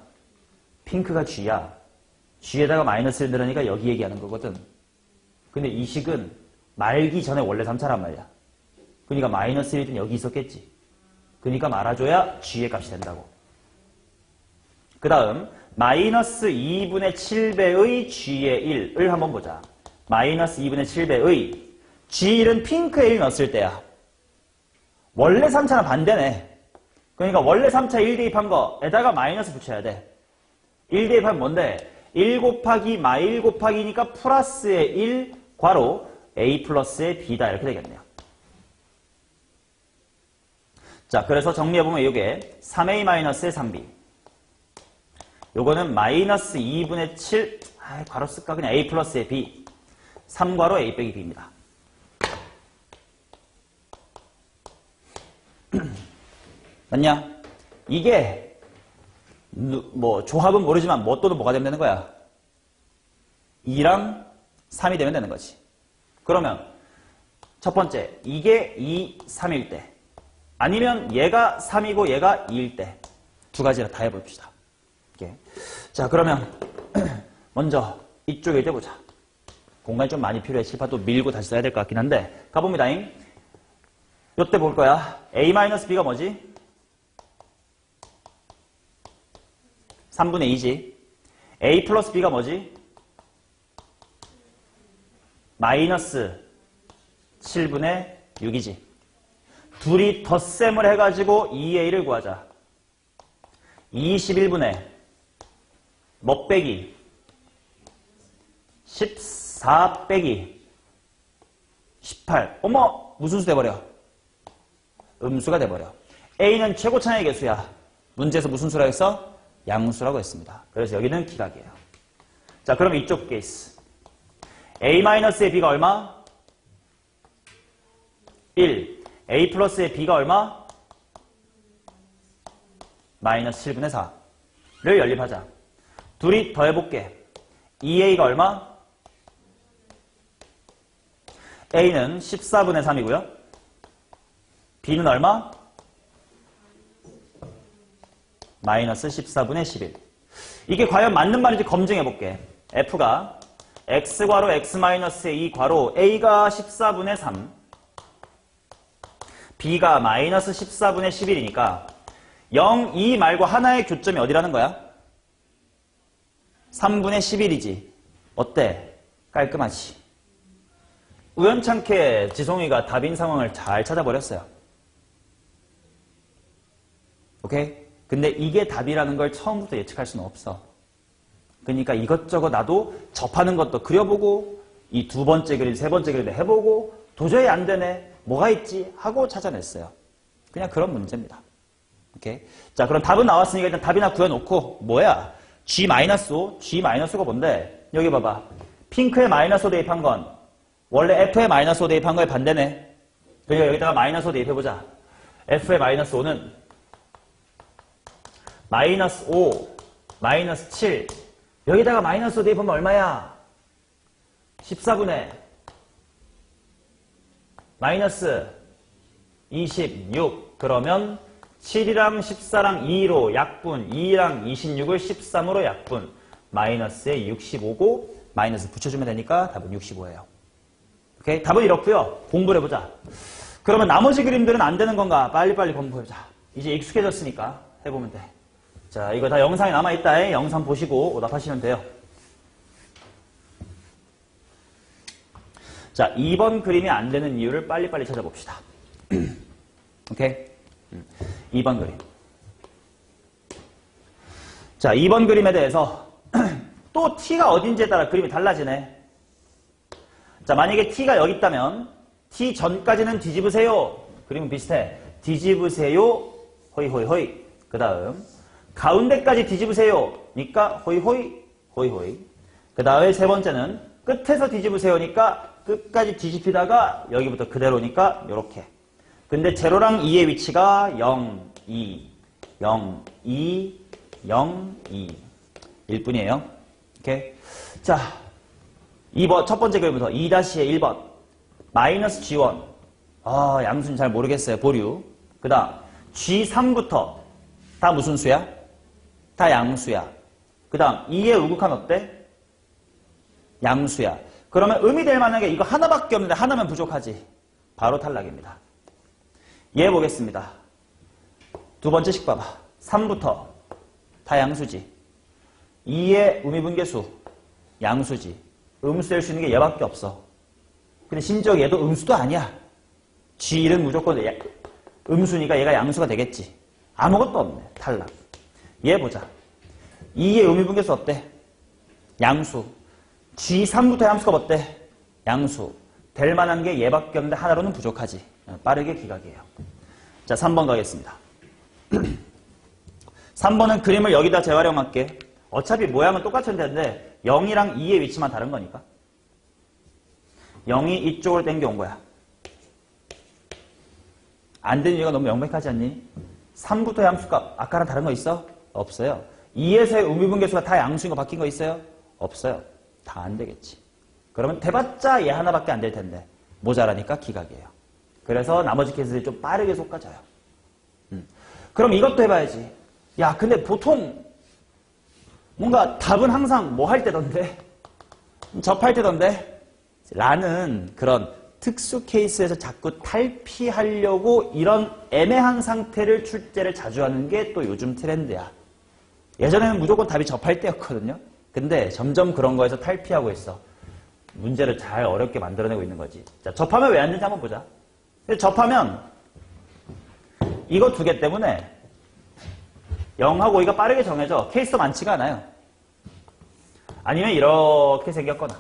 핑크가 G야. G에다가 마이너스를 넣으니까 여기 얘기하는 거거든. 근데 이 식은 말기 전에 원래 3차란 말이야. 그러니까 마이너스 1은 여기 있었겠지. 그러니까 말아줘야 G의 값이 된다고. 그 다음 마이너스 2분의 7배의 G의 1을 한번 보자. 마이너스 2분의 7배의 G1은 핑크에 1 넣었을 때야. 원래 3차는 반대네. 그러니까 원래 3차 1 대입한 거에다가 마이너스 붙여야 돼. 1 대입하면 뭔데? 1 곱하기 마1 곱하기니까 플러스의 1 괄호 A 플러스의 B다 이렇게 되겠네요. 자, 그래서 정리해보면 이게 3A 마이너스의 3B. 요거는 마이너스 2분의 7, 괄호 쓸까? 그냥 A 플러스의 B. 3괄호 A 빼기 B입니다. 맞냐? 이게 뭐 조합은 모르지만 뭐 또는 뭐가 되면 되는 거야? 2랑 3이 되면 되는 거지. 그러면 첫 번째, 이게 2, 3일 때 아니면 얘가 3이고 얘가 2일 때 두 가지를 다 해봅시다. 이렇게. 자, 그러면 먼저 이쪽에 대보자. 공간이 좀 많이 필요해. 칠판도 밀고 다시 써야 될 것 같긴 한데 가봅니다잉. 요때 볼 거야. A-B가 뭐지? 3분의 2지. A 플러스 B가 뭐지? 마이너스 7분의 6이지. 둘이 덧셈을 해가지고 2A를 구하자. 21분의 뭐 빼기? 14 빼기 18. 어머! 무슨 수 돼버려? 음수가 돼버려. A는 최고차의 개수야. 문제에서 무슨 수라고 했어? 양수라고 했습니다. 그래서 여기는 기각이에요. 자, 그럼 이쪽 케이스. A-의 B가 얼마? 1. A 플러스의 B가 얼마? 마이너스 7분의 4를 연립하자. 둘이 더해볼게. 2A가 얼마? A는 14분의 3이고요. B는 얼마? 마이너스 14분의 11. 이게 과연 맞는 말인지 검증해볼게. F가 X괄호 X-의 2 괄호 A가 14분의 3 B가 마이너스 14분의 11이니까 0, 2 말고 하나의 교점이 어디라는 거야? 3분의 11이지. 어때? 깔끔하지? 우연찮게 지송이가 답인 상황을 잘 찾아버렸어요. 오케이? 근데 이게 답이라는 걸 처음부터 예측할 수는 없어. 그러니까 이것저것 나도 접하는 것도 그려보고 이 두 번째 그림, 세 번째 그림도 해보고 도저히 안 되네. 뭐가 있지? 하고 찾아냈어요. 그냥 그런 문제입니다. 오케이? 자, 그럼 답은 나왔으니까 일단 답이나 구해놓고 뭐야? G-5. G-5가 뭔데? 여기 봐봐. 핑크에 마이너스 5 대입한 건 원래 F에 마이너스 5 대입한 거에 반대네. 그러니까 여기다가 마이너스 5 대입해보자. F의 마이너스 5는 마이너스 5, 마이너스 7. 여기다가 마이너스 5 대입하면 얼마야? 14분의 마이너스 26. 그러면 7이랑 14랑 2로 약분, 2랑 26을 13으로 약분, 마이너스에 65고 마이너스 붙여주면 되니까 답은 65예요. 오케이? 답은 이렇고요. 공부를 해보자. 그러면 나머지 그림들은 안 되는 건가? 빨리빨리 공부해보자. 이제 익숙해졌으니까 해보면 돼. 자, 이거 다 영상에 남아있다. 영상 보시고 오답하시면 돼요. 자, 2번 그림이 안 되는 이유를 빨리빨리 찾아봅시다. 오케이? 2번 그림. 자, 2번 그림에 대해서 또 t가 어딘지에 따라 그림이 달라지네. 자, 만약에 t가 여기 있다면 t 전까지는 뒤집으세요. 그림은 비슷해. 뒤집으세요. 호이 호이 호이. 그 다음 가운데까지 뒤집으세요. 니까 호이 호이 호이 호이. 그 다음에 세 번째는 끝에서 뒤집으세요니까 끝까지 뒤집히다가 여기부터 그대로니까 요렇게. 근데 제로랑 2의 위치가 0, 2, 0, 2, 0, 2 일 뿐이에요. 오케이. 자, 2번 첫 번째 그림부터 2-의 1번 마이너스 G1. 양수는 잘 모르겠어요. 보류. 그 다음 G3부터 다 무슨 수야? 다 양수야. 그 다음 2의 우극한 어때? 양수야. 그러면 의미 될 만한 게 이거 하나밖에 없는데 하나면 부족하지. 바로 탈락입니다. 얘 보겠습니다. 두 번째 식 봐봐. 3부터 다 양수지. 2의 의미분계수 양수지. 음수 될 수 있는 게 얘밖에 없어. 근데 심지어 얘도 음수도 아니야. G1은 무조건 음수니까 얘가 양수가 되겠지. 아무것도 없네. 탈락. 얘 보자. 2의 의미분계수 어때? 양수. G3부터 양수가 어때? 양수. 될 만한 게 얘밖에 없는데 하나로는 부족하지. 빠르게 기각이에요. 자, 3번 가겠습니다. 3번은 그림을 여기다 재활용할게. 어차피 모양은 똑같은 데인데 0이랑 2의 위치만 다른 거니까. 0이 이쪽으로 당겨온 거야. 안 되는 이유가 너무 명백하지 않니? 3부터 양수값 아까랑 다른 거 있어? 없어요. 2에서의 의미분계수가 다 양수인 거 바뀐 거 있어요? 없어요. 다 안 되겠지. 그러면 대봤자 얘 하나밖에 안 될 텐데 모자라니까 기각이에요. 그래서 나머지 케이스들이 좀 빠르게 솎아져요. 그럼 이것도 해봐야지. 야, 근데 보통 뭔가 답은 항상 뭐 할 때던데? 접할 때던데? 라는 그런 특수 케이스에서 자꾸 탈피하려고 이런 애매한 상태를 출제를 자주 하는 게 또 요즘 트렌드야. 예전에는 무조건 답이 접할 때였거든요. 근데 점점 그런 거에서 탈피하고 있어. 문제를 잘 어렵게 만들어내고 있는 거지. 자, 접하면 왜 안 되는지 한번 보자. 접하면 이거 두 개 때문에 0하고 5가 빠르게 정해져. 케이스도 많지가 않아요. 아니면 이렇게 생겼거나.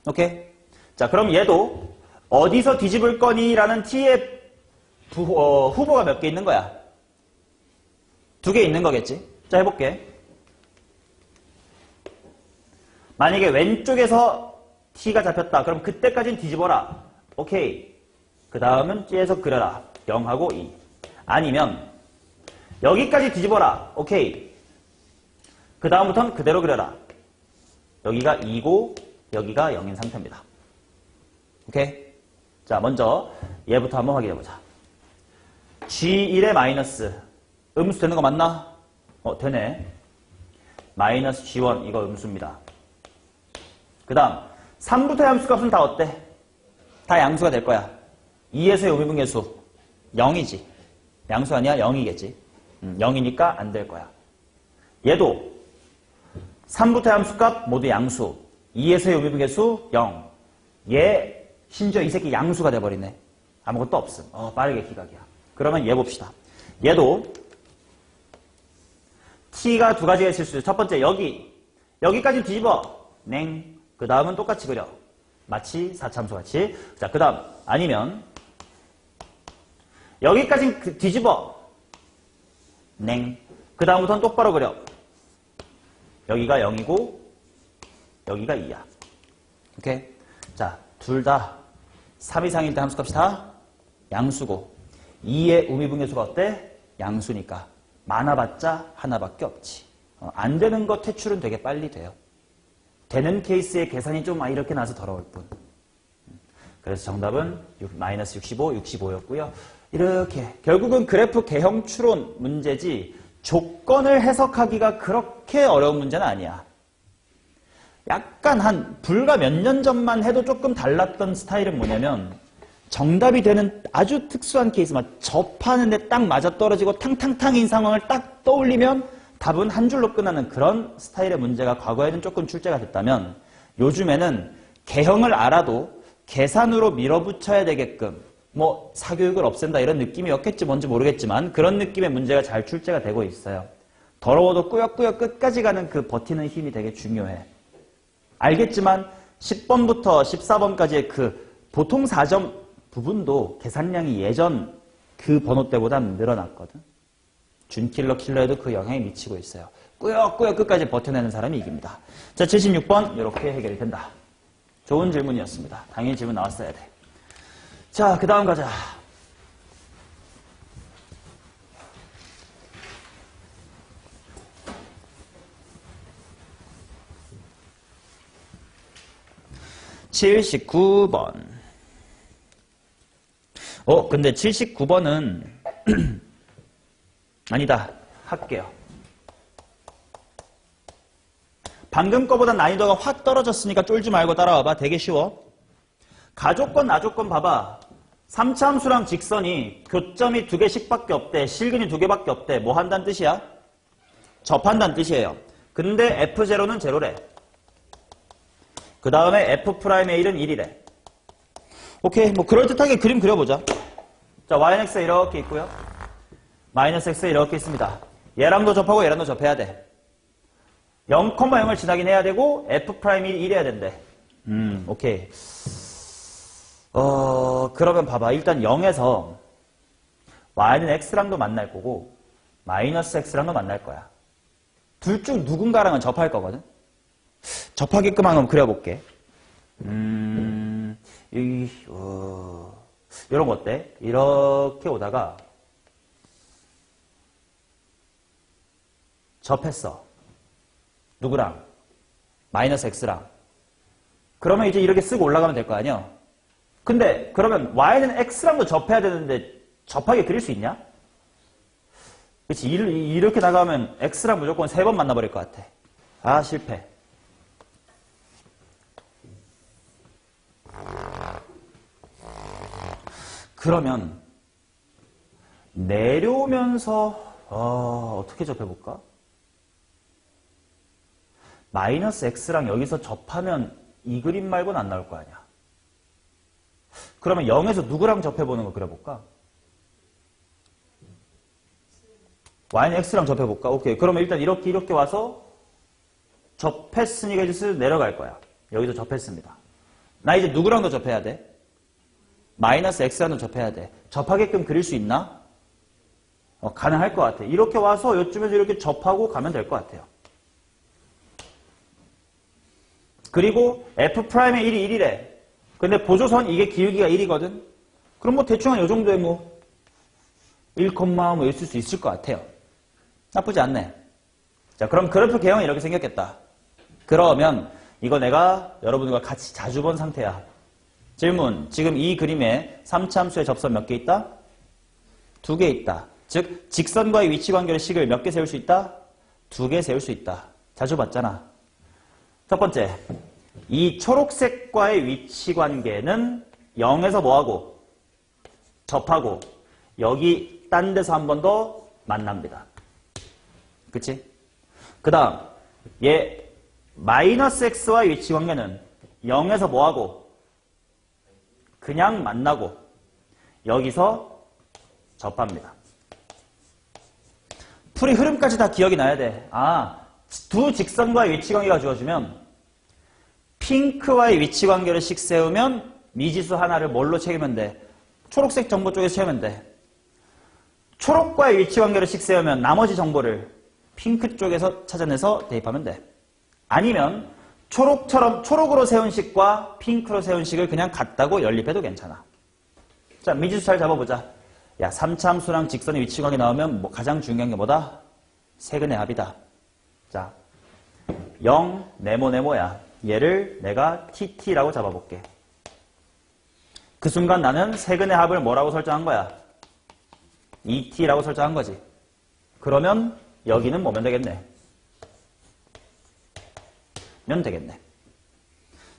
오케이? 자, 그럼 얘도 어디서 뒤집을 거니? 라는 T의 후보가 몇 개 있는 거야? 두 개 있는 거겠지? 자, 해볼게. 만약에 왼쪽에서 T가 잡혔다. 그럼 그때까지는 뒤집어라. 오케이. 그 다음은 G에서 그려라. 0하고 2. 아니면 여기까지 뒤집어라. 오케이. 그 다음부터는 그대로 그려라. 여기가 2고 여기가 0인 상태입니다. 오케이? 자, 먼저 얘부터 한번 확인해보자. G1의 마이너스. 음수 되는 거 맞나? 되네. 마이너스 G1 이거 음수입니다. 그 다음 3부터 함수값은 다 어때? 다 양수가 될 거야. 2에서의 의미분계수 0이지. 양수 아니야? 0이겠지. 0이니까 안 될 거야. 얘도 3부터 함수값 모두 양수. 2에서의 의미분계수 0. 얘 심지어 이 새끼 양수가 돼버리네. 아무것도 없음. 빠르게 기각이야. 그러면 얘 봅시다. 얘도 t가 두 가지가 있을 수 있어요. 첫 번째 여기까지 뒤집어. 냉. 그 다음은 똑같이 그려. 마치 4참수 같이. 자, 그 다음 아니면 여기까지 뒤집어. 냉. 그 다음부터는 똑바로 그려. 여기가 0이고 여기가 2야. 오케이? 자, 둘 다 3 이상일 때 함수값이 다 양수고 2의 의미분계수가 어때? 양수니까 많아봤자 하나밖에 없지. 안 되는 거 퇴출은 되게 빨리 돼요. 되는 케이스의 계산이 좀 이렇게 나서 더러울 뿐. 그래서 정답은 마이너스 65, 65였고요. 이렇게 결국은 그래프 개형 추론 문제지 조건을 해석하기가 그렇게 어려운 문제는 아니야. 약간 한 불과 몇 년 전만 해도 조금 달랐던 스타일은 뭐냐면 정답이 되는 아주 특수한 케이스만 접하는데 딱 맞아떨어지고 탕탕탕인 상황을 딱 떠올리면 답은 한 줄로 끝나는 그런 스타일의 문제가 과거에는 조금 출제가 됐다면 요즘에는 개형을 알아도 계산으로 밀어붙여야 되게끔 뭐 사교육을 없앤다 이런 느낌이었겠지 뭔지 모르겠지만 그런 느낌의 문제가 잘 출제가 되고 있어요. 더러워도 꾸역꾸역 끝까지 가는 그 버티는 힘이 되게 중요해. 알겠지만 10번부터 14번까지의 그 보통 4점 부분도 계산량이 예전 그 번호 때보다 늘어났거든. 준킬러 킬러에도 그 영향이 미치고 있어요. 꾸역꾸역 끝까지 버텨내는 사람이 이깁니다. 자, 76번 이렇게 해결이 된다. 좋은 질문이었습니다. 당연히 질문 나왔어야 돼. 자, 그 다음 가자. (79번) 근데 79번은 아니다. 할게요. 방금 거보다 난이도가 확 떨어졌으니까 쫄지 말고 따라와봐. 되게 쉬워. 가조건, 나조건 봐봐. 3차 함수랑 직선이 교점이 2개씩밖에 없대. 실근이 2개밖에 없대. 뭐 한다는 뜻이야? 접한다는 뜻이에요. 근데 F0는 제로래. 그 다음에 F'A는 1이래. 오케이. 뭐 그럴듯하게 그림 그려보자. 자, Y는 X가 이렇게 있고요. 마이너스 X가 이렇게 있습니다. 얘랑도 접하고 얘랑도 접해야 돼. 0,0을 지나긴 해야 되고 F'I 1이어야 된대. 오케이. 그러면 봐봐. 일단 0에서 Y는 X랑도 만날 거고 마이너스 X랑도 만날 거야. 둘 중 누군가랑은 접할 거거든. 접하게끔 한번 그려볼게. 이런 거 어때? 이렇게 오다가 접했어. 누구랑? 마이너스 X랑. 그러면 이제 이렇게 쓰고 올라가면 될 거 아니야? 근데 그러면 Y는 X랑도 접해야 되는데 접하게 그릴 수 있냐? 그치? 이렇게 나가면 X랑 무조건 3번 만나버릴 것 같아. 아, 실패. 그러면 내려오면서 어떻게 접해볼까? 마이너스 X랑 여기서 접하면 이 그림 말고는 안 나올 거 아니야. 그러면 0에서 누구랑 접해보는 거 그려볼까? Y는 X랑 접해볼까? 오케이. 그러면 일단 이렇게 와서 접했으니까 이제 내려갈 거야. 여기서 접했습니다. 나 이제 누구랑도 접해야 돼? 마이너스 X랑도 접해야 돼. 접하게끔 그릴 수 있나? 가능할 것 같아. 이렇게 와서 이쯤에서 이렇게 접하고 가면 될 것 같아요. 그리고 F'의 1이 1이래. 근데 보조선 이게 기울기가 1이거든? 그럼 뭐 대충 한 요 정도에 뭐 1, 뭐 있을 수 있을 것 같아요. 나쁘지 않네. 자, 그럼 그래프 개형은 이렇게 생겼겠다. 그러면 이거 내가 여러분들과 같이 자주 본 상태야. 질문. 지금 이 그림에 3차 함수의 접선 몇 개 있다? 2개 있다. 즉 직선과의 위치 관계의 식을 몇 개 세울 수 있다? 2개 세울 수 있다. 자주 봤잖아. 첫 번째. 이 초록색과의 위치 관계는 0에서 뭐하고? 접하고 여기 딴 데서 한 번 더 만납니다. 그치? 그 다음 얘 마이너스 X와의 위치 관계는 0에서 뭐하고? 그냥 만나고 여기서 접합니다. 풀이 흐름까지 다 기억이 나야 돼. 두 직선과의 위치 관계가 주어지면 핑크와의 위치 관계를 식 세우면 미지수 하나를 뭘로 채우면 돼? 초록색 정보 쪽에서 채우면 돼. 초록과의 위치 관계를 식 세우면 나머지 정보를 핑크 쪽에서 찾아내서 대입하면 돼. 아니면 초록처럼 초록으로 세운 식과 핑크로 세운 식을 그냥 같다고 연립해도 괜찮아. 자, 미지수 잘 잡아보자. 야, 3차 함수랑 직선의 위치 관계 나오면 뭐 가장 중요한 게 뭐다? 세근의 합이다. 자, 0, 네모야. 얘를 내가 TT라고 잡아볼게. 그 순간 나는 세근의 합을 뭐라고 설정한 거야? 2T라고 설정한 거지. 그러면 여기는 뭐면 되겠네? 면 되겠네.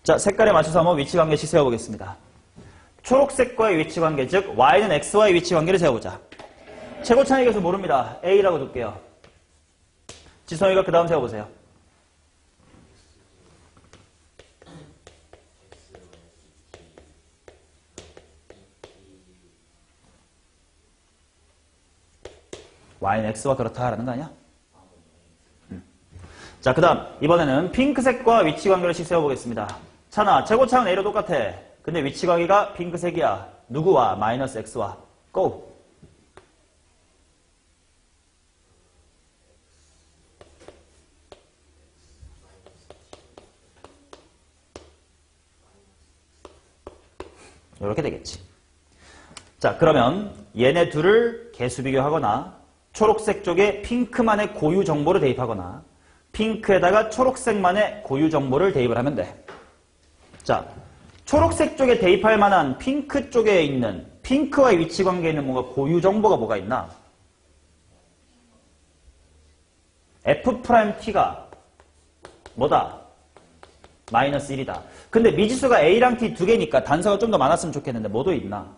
자, 색깔에 맞춰서 한번 위치관계식 세워보겠습니다. 초록색과의 위치관계, 즉 Y는 X와의 위치관계를 세워보자. 최고 차이계수 모릅니다. A라고 둘게요. 지성이가 그 다음 세워보세요. y는 x와 그렇다라는 거 아니야? 자, 그 다음 이번에는 핑크색과 위치관계를 씩 세워보겠습니다. 찬아, 최고차는 A로 똑같아. 근데 위치관계가 핑크색이야. 누구와? 마이너스 x와. 고! 이렇게 되겠지. 자, 그러면 얘네 둘을 개수 비교하거나 초록색 쪽에 핑크만의 고유 정보를 대입하거나 핑크에다가 초록색만의 고유 정보를 대입을 하면 돼. 자, 초록색 쪽에 대입할 만한 핑크 쪽에 있는 핑크와의 위치 관계에 있는 뭔가 고유 정보가 뭐가 있나? F'T가 뭐다? 마이너스 1이다. 근데 미지수가 A랑 T 두 개니까 단서가 좀 더 많았으면 좋겠는데 뭐도 있나?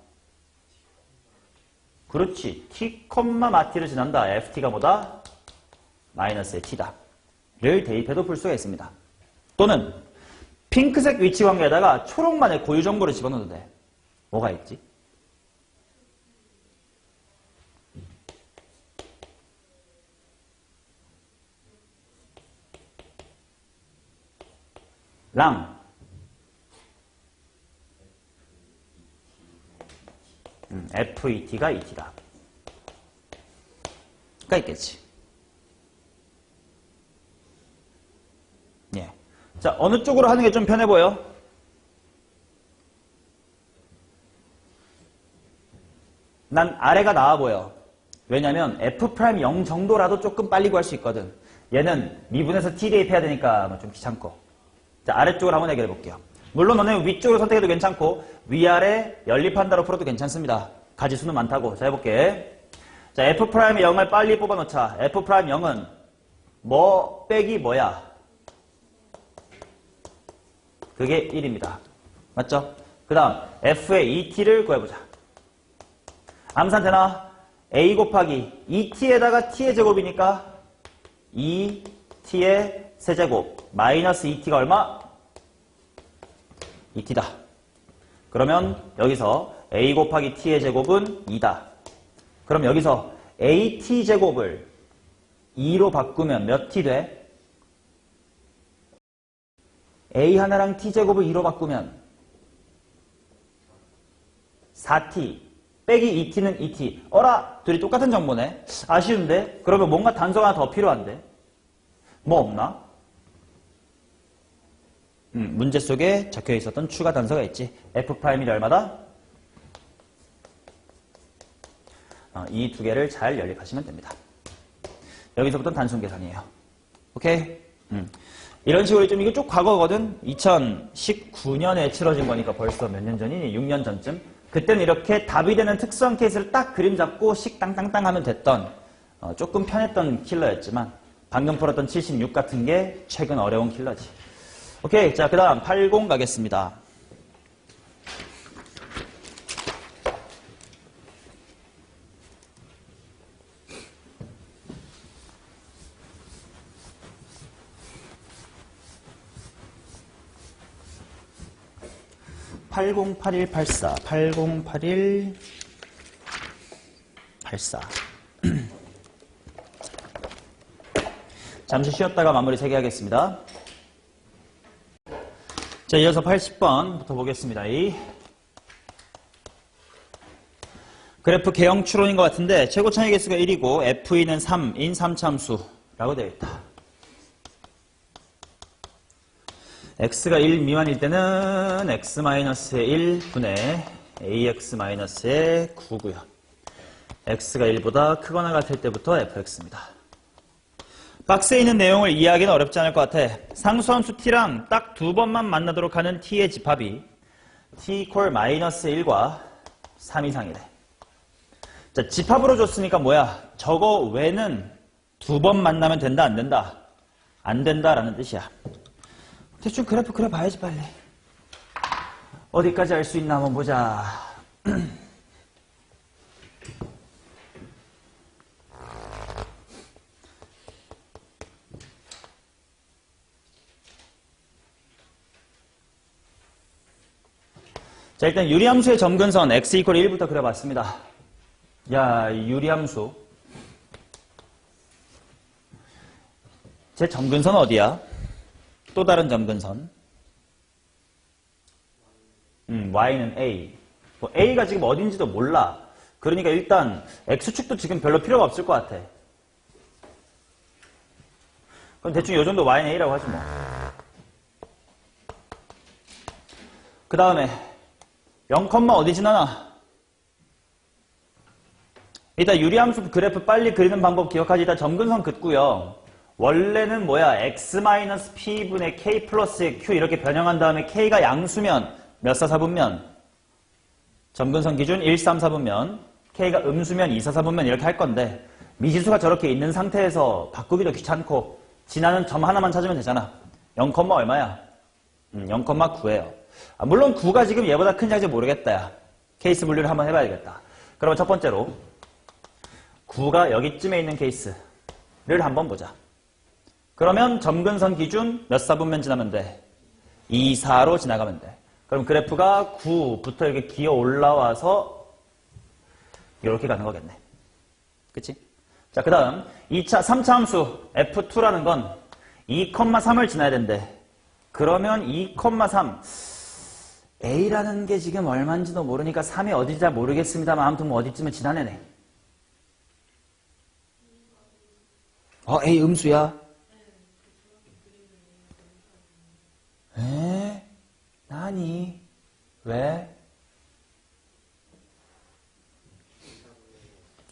그렇지. T, 마티를 지난다. FT가 뭐다? 마이너스의 T다. 를 대입해도 풀 수가 있습니다. 또는 핑크색 위치 관계에다가 초록만의 고유 정보를 집어넣어도 돼. 뭐가 있지? 랑 FET가 ET다. 가 있겠지. 예. 자, 어느 쪽으로 하는 게 좀 편해 보여? 난 아래가 나아 보여. 왜냐면 F'0 정도라도 조금 빨리 구할 수 있거든. 얘는 미분에서 T 대입해야 되니까 좀 귀찮고. 자, 아래쪽으로 한번 해결해 볼게요. 물론 너네 위쪽으로 선택해도 괜찮고 위아래 연립한다로 풀어도 괜찮습니다. 가지수는 많다고. 자, 해볼게. 자, F'의 0을 빨리 뽑아놓자. F'의 0은 뭐 빼기 뭐야? 그게 1입니다. 맞죠? 그 다음 F의 ET를 구해보자. 암산되나? A 곱하기 2T에다가 T의 제곱이니까 2T의 세제곱 마이너스 2T가 얼마? 2T다. 그러면 여기서 A 곱하기 T의 제곱은 2다. 그럼 여기서 AT 제곱을 2로 바꾸면 몇 T 돼? A 하나랑 T 제곱을 2로 바꾸면 4T 빼기 2T는 2T. 어라? 둘이 똑같은 정보네. 아쉬운데? 그러면 뭔가 단서가 하나 더 필요한데? 뭐 없나? 문제 속에 적혀 있었던 추가 단서가 있지. F'이 얼마다? 이 두 개를 잘 연립하시면 됩니다. 여기서부터는 단순 계산이에요. 오케이? 이런 식으로 좀 이거 쭉 과거거든? 2019년에 치러진 거니까 벌써 몇 년 전이니? 6년 전쯤? 그때는 이렇게 답이 되는 특수한 케이스를 딱 그림 잡고 식 땅땅땅 하면 됐던 조금 편했던 킬러였지만 방금 풀었던 76 같은 게 최근 어려운 킬러지. 오케이. 자, 그 다음 80 가겠습니다. (808184) 808184 잠시 쉬었다가 마무리 3개 하겠습니다. 자, 이어서 80번부터 보겠습니다. 그래프 개형 추론인 것 같은데 최고 차이 개수가 1이고 F는 3인 3참수라고 되어 있다. x가 1 미만일 때는 x-의 1분의 ax-의 9고요. x가 1보다 크거나 같을 때부터 fx입니다. 박스에 있는 내용을 이해하기는 어렵지 않을 것 같아. 상수함수 t랑 딱 두 번만 만나도록 하는 t의 집합이 t 콜 마이너스 1과 3 이상이래. 자, 집합으로 줬으니까 뭐야? 저거 외는 두 번 만나면 된다, 안 된다? 안 된다라는 뜻이야. 대충 그래프 그려봐야지 빨리. 어디까지 알 수 있나 한번 보자. 자, 일단 유리함수의 점근선 x 이퀄 1부터 그려봤습니다. 야, 유리함수 제 점근선 어디야? 또 다른 점근선. y는 a. 뭐 a가 지금 어딘지도 몰라. 그러니까 일단 x축도 지금 별로 필요가 없을 것 같아. 그럼 대충 요 정도 y는 a라고 하지 뭐. 그 다음에 0, 어디 지나나? 일단 유리함수 그래프 빨리 그리는 방법 기억하지. 일단 점근선 긋고요. 원래는 뭐야? x-p분의 k 플러스의 q 이렇게 변형한 다음에 k가 양수면 몇 사 4분면? 점근선 기준 1, 3, 4분면 k가 음수면 2, 4, 4분면 이렇게 할 건데 미지수가 저렇게 있는 상태에서 바꾸기도 귀찮고 지나는 점 하나만 찾으면 되잖아. 0, 얼마야? 0,9예요. 물론 9가 지금 얘보다 큰지 아직 모르겠다. 야. 케이스 분류를 한번 해봐야겠다. 그러면 첫 번째로 9가 여기쯤에 있는 케이스를 한번 보자. 그러면 점근선 기준 몇 사분면 지나면 돼? 2, 4로 지나가면 돼. 그럼 그래프가 9부터 이렇게 기어 올라와서 이렇게 가는 거겠네. 그치? 자, 그 다음 3차 함수 F2라는 건 2,3을 지나야 된대. 그러면 2,3 A라는 게 지금 얼마인지도 모르니까 3이 어디지 잘 모르겠습니다만 아무튼 뭐 어디쯤에 지나내네. A 음수야? 나니? 왜?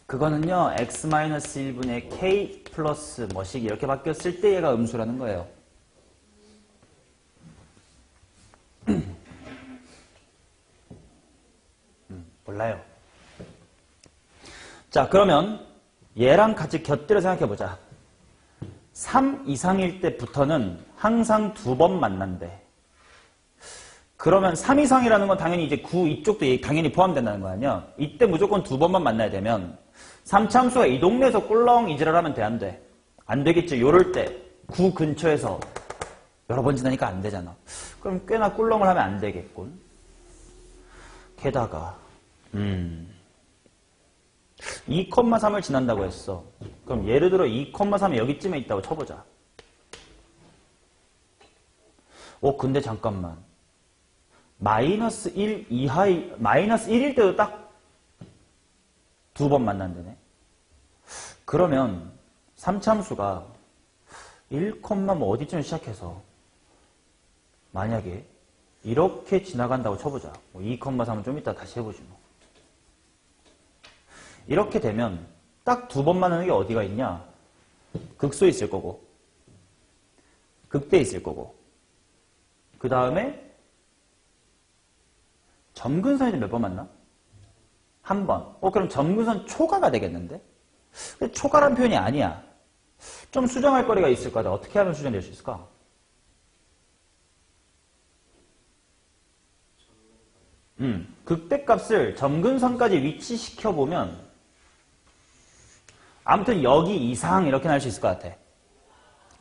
그거는요, x-1분의 k 플러스 뭐씩 이렇게 바뀌었을 때 얘가 음수라는 거예요. 몰라요. 자, 그러면 얘랑 같이 곁들여 생각해보자. 3 이상일 때부터는 항상 2번 만난대. 그러면 3 이상이라는 건 당연히 이제 9 이쪽도 당연히 포함된다는 거 아니야? 이때 무조건 2번만 만나야 되면 3차 함수가 이 동네에서 꿀렁 이지랄 하면 돼, 안 돼? 안 되겠지. 요럴 때 9 근처에서 여러 번 지나니까 안 되잖아. 그럼 꽤나 꿀렁을 하면 안 되겠군. 게다가 2,3을 지난다고 했어. 그럼 예를 들어 2,3이 여기쯤에 있다고 쳐보자. 근데 잠깐만. 마이너스 1 이하의, 마이너스 1일 때도 딱 2번 만난다네. 그러면 3참수가 1, 뭐 어디쯤 시작해서 만약에 이렇게 지나간다고 쳐보자. 2,3은 좀 이따 다시 해보지 뭐. 이렇게 되면 딱 2번 만나는 게 어디가 있냐? 극소에 있을 거고 극대에 있을 거고 그 다음에 점근선이 몇 번 만나? 한 번. 그럼 점근선 초과가 되겠는데? 근데 초과란 표현이 아니야. 좀 수정할 거리가 있을 거다. 어떻게 하면 수정될 수 있을까? 극대값을 점근선까지 위치시켜보면 아무튼 여기 이상 이렇게 날 수 있을 것 같아.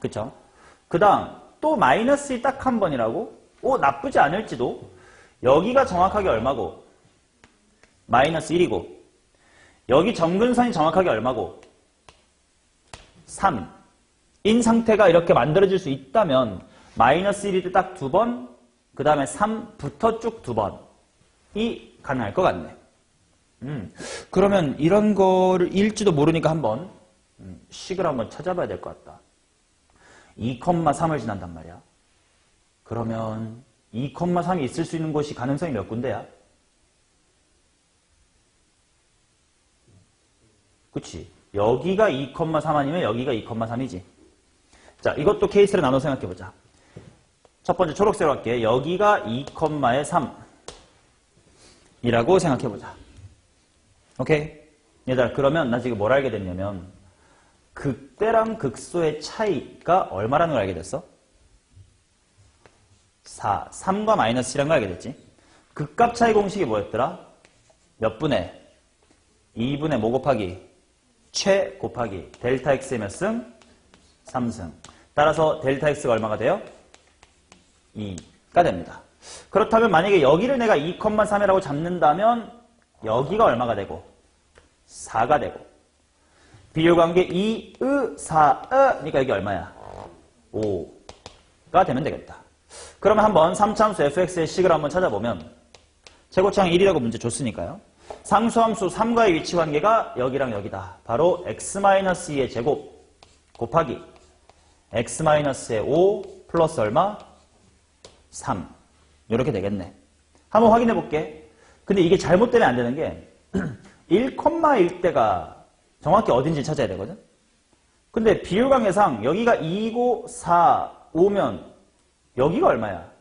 그쵸? 그 다음 또 마이너스 딱 한 번이라고? 나쁘지 않을지도. 여기가 정확하게 얼마고? 마이너스 1이고 여기 점근선이 정확하게 얼마고? 3인 상태가 이렇게 만들어질 수 있다면 마이너스 1일 때 딱 2번 그 다음에 3부터 쭉 2번이 가능할 것 같네. 그러면 이런 거를 일지도 모르니까 한번 식을 한번 찾아봐야 될 것 같다. 2,3을 지난단 말이야. 그러면 2,3이 있을 수 있는 곳이 가능성이 몇 군데야? 그치? 여기가 2,3 아니면 여기가 2,3이지. 자, 이것도 케이스를 나눠 생각해보자. 첫 번째 초록색으로 할게. 여기가 2,의 3이라고 생각해보자. 오케이? 얘들아, 그러면 나 지금 뭘 알게 됐냐면 극대랑 극소의 차이가 얼마라는 걸 알게 됐어? 4, 3과 마이너스 7이라는 걸 알게 됐지. 극값 차이 공식이 뭐였더라? 몇 분의? 2분의 뭐 곱하기? 최 곱하기 델타 x의 몇 승? 3승. 따라서 델타 x가 얼마가 돼요? 2가 됩니다. 그렇다면 만약에 여기를 내가 2,3이라고 잡는다면 여기가 얼마가 되고? 4가 되고. 비율관계 2, 4, 그러니까 여기 얼마야? 5가 되면 되겠다. 그러면 한번 3차함수 fx의 식을 한번 찾아보면 최고차항 1이라고 문제 줬으니까요. 상수함수 3과의 위치 관계가 여기랑 여기다. 바로 x-2의 제곱 곱하기 x-의 5 플러스 얼마? 3. 이렇게 되겠네. 한번 확인해 볼게. 근데 이게 잘못되면 안 되는 게 1,1대가 정확히 어딘지 찾아야 되거든. 근데 비율관계상 여기가 2고 4, 5면 여기가 얼마야?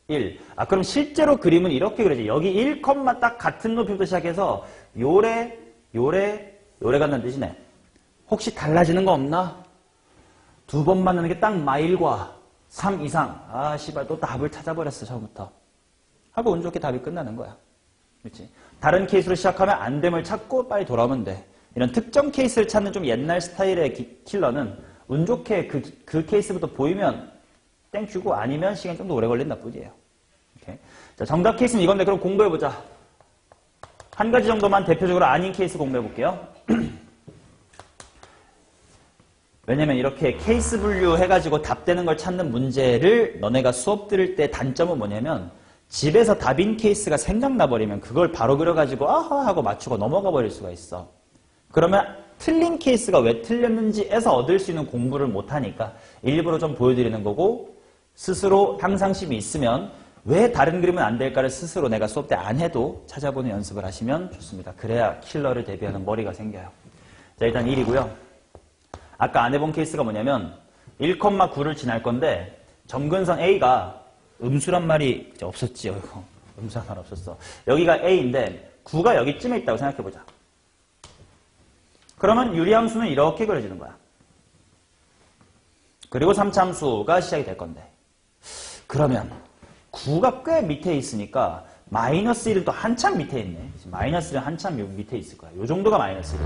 1. 아, 그럼 실제로 그림은 이렇게 그려지. 여기 1, 딱 같은 높이부터 시작해서 요래 간다는 뜻이네. 혹시 달라지는 거 없나? 두 번 만나는 게 딱 마일과 3 이상. 아, 씨발, 또 답을 찾아버렸어, 처음부터. 하고 운 좋게 답이 끝나는 거야. 그렇지? 다른 케이스로 시작하면 안 됨을 찾고 빨리 돌아오면 돼. 이런 특정 케이스를 찾는 좀 옛날 스타일의 킬러는 운 좋게 그 케이스부터 보이면 땡큐고 아니면 시간이 좀 더 오래 걸린다 뿐이에요. 오케이? 자, 정답 케이스는 이건데 그럼 공부해보자. 한 가지 정도만 대표적으로 아닌 케이스 공부해볼게요. 왜냐면 이렇게 케이스 분류해가지고 답되는 걸 찾는 문제를 너네가 수업 들을 때 단점은 뭐냐면 집에서 답인 케이스가 생각나 버리면 그걸 바로 그려가지고 아하 하고 맞추고 넘어가 버릴 수가 있어. 그러면 틀린 케이스가 왜 틀렸는지에서 얻을 수 있는 공부를 못하니까 일부러 좀 보여드리는 거고 스스로 향상심이 있으면 왜 다른 그림은 안 될까를 스스로 내가 수업 때 안 해도 찾아보는 연습을 하시면 좋습니다. 그래야 킬러를 대비하는 머리가 생겨요. 자, 일단 1이고요. 아까 안 해본 케이스가 뭐냐면 1,9를 지날 건데 점근선 A가 음수란 말이 없었지. 이거. 음수란 말 없었어. 여기가 A인데 9가 여기쯤에 있다고 생각해보자. 그러면 유리함수는 이렇게 그려지는 거야. 그리고 3차함수가 시작이 될 건데 그러면 9가 꽤 밑에 있으니까 마이너스 1은 또 한참 밑에 있네. 마이너스 1은 한참 밑에 있을 거야. 요 정도가 마이너스 1.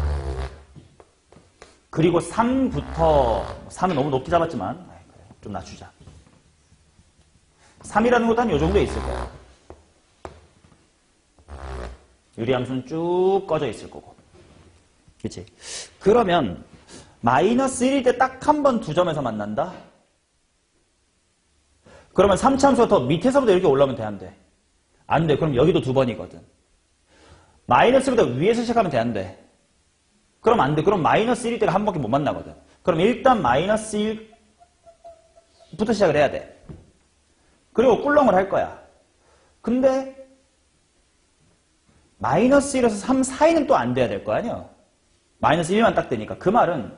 그리고 3부터 3은 너무 높게 잡았지만 좀 낮추자. 3이라는 것도 한 요 정도에 있을 거야. 유리함수는 쭉 꺼져 있을 거고. 그치? 그러면 마이너스 1일 때 딱 한 번 두 점에서 만난다? 그러면 3차함수가 더 밑에서부터 이렇게 올라오면 돼, 안 돼? 안 돼. 그럼 여기도 두 번이거든. 마이너스보다 위에서 시작하면 돼, 안 돼? 그럼 안 돼. 그럼 마이너스 1일 때가 한 번밖에 못 만나거든. 그럼 일단 마이너스 1부터 시작을 해야 돼. 그리고 꿀렁을 할 거야. 근데 마이너스 1에서 3 사이는 또 안 돼야 될 거 아니야? 마이너스 1만 딱 되니까. 그 말은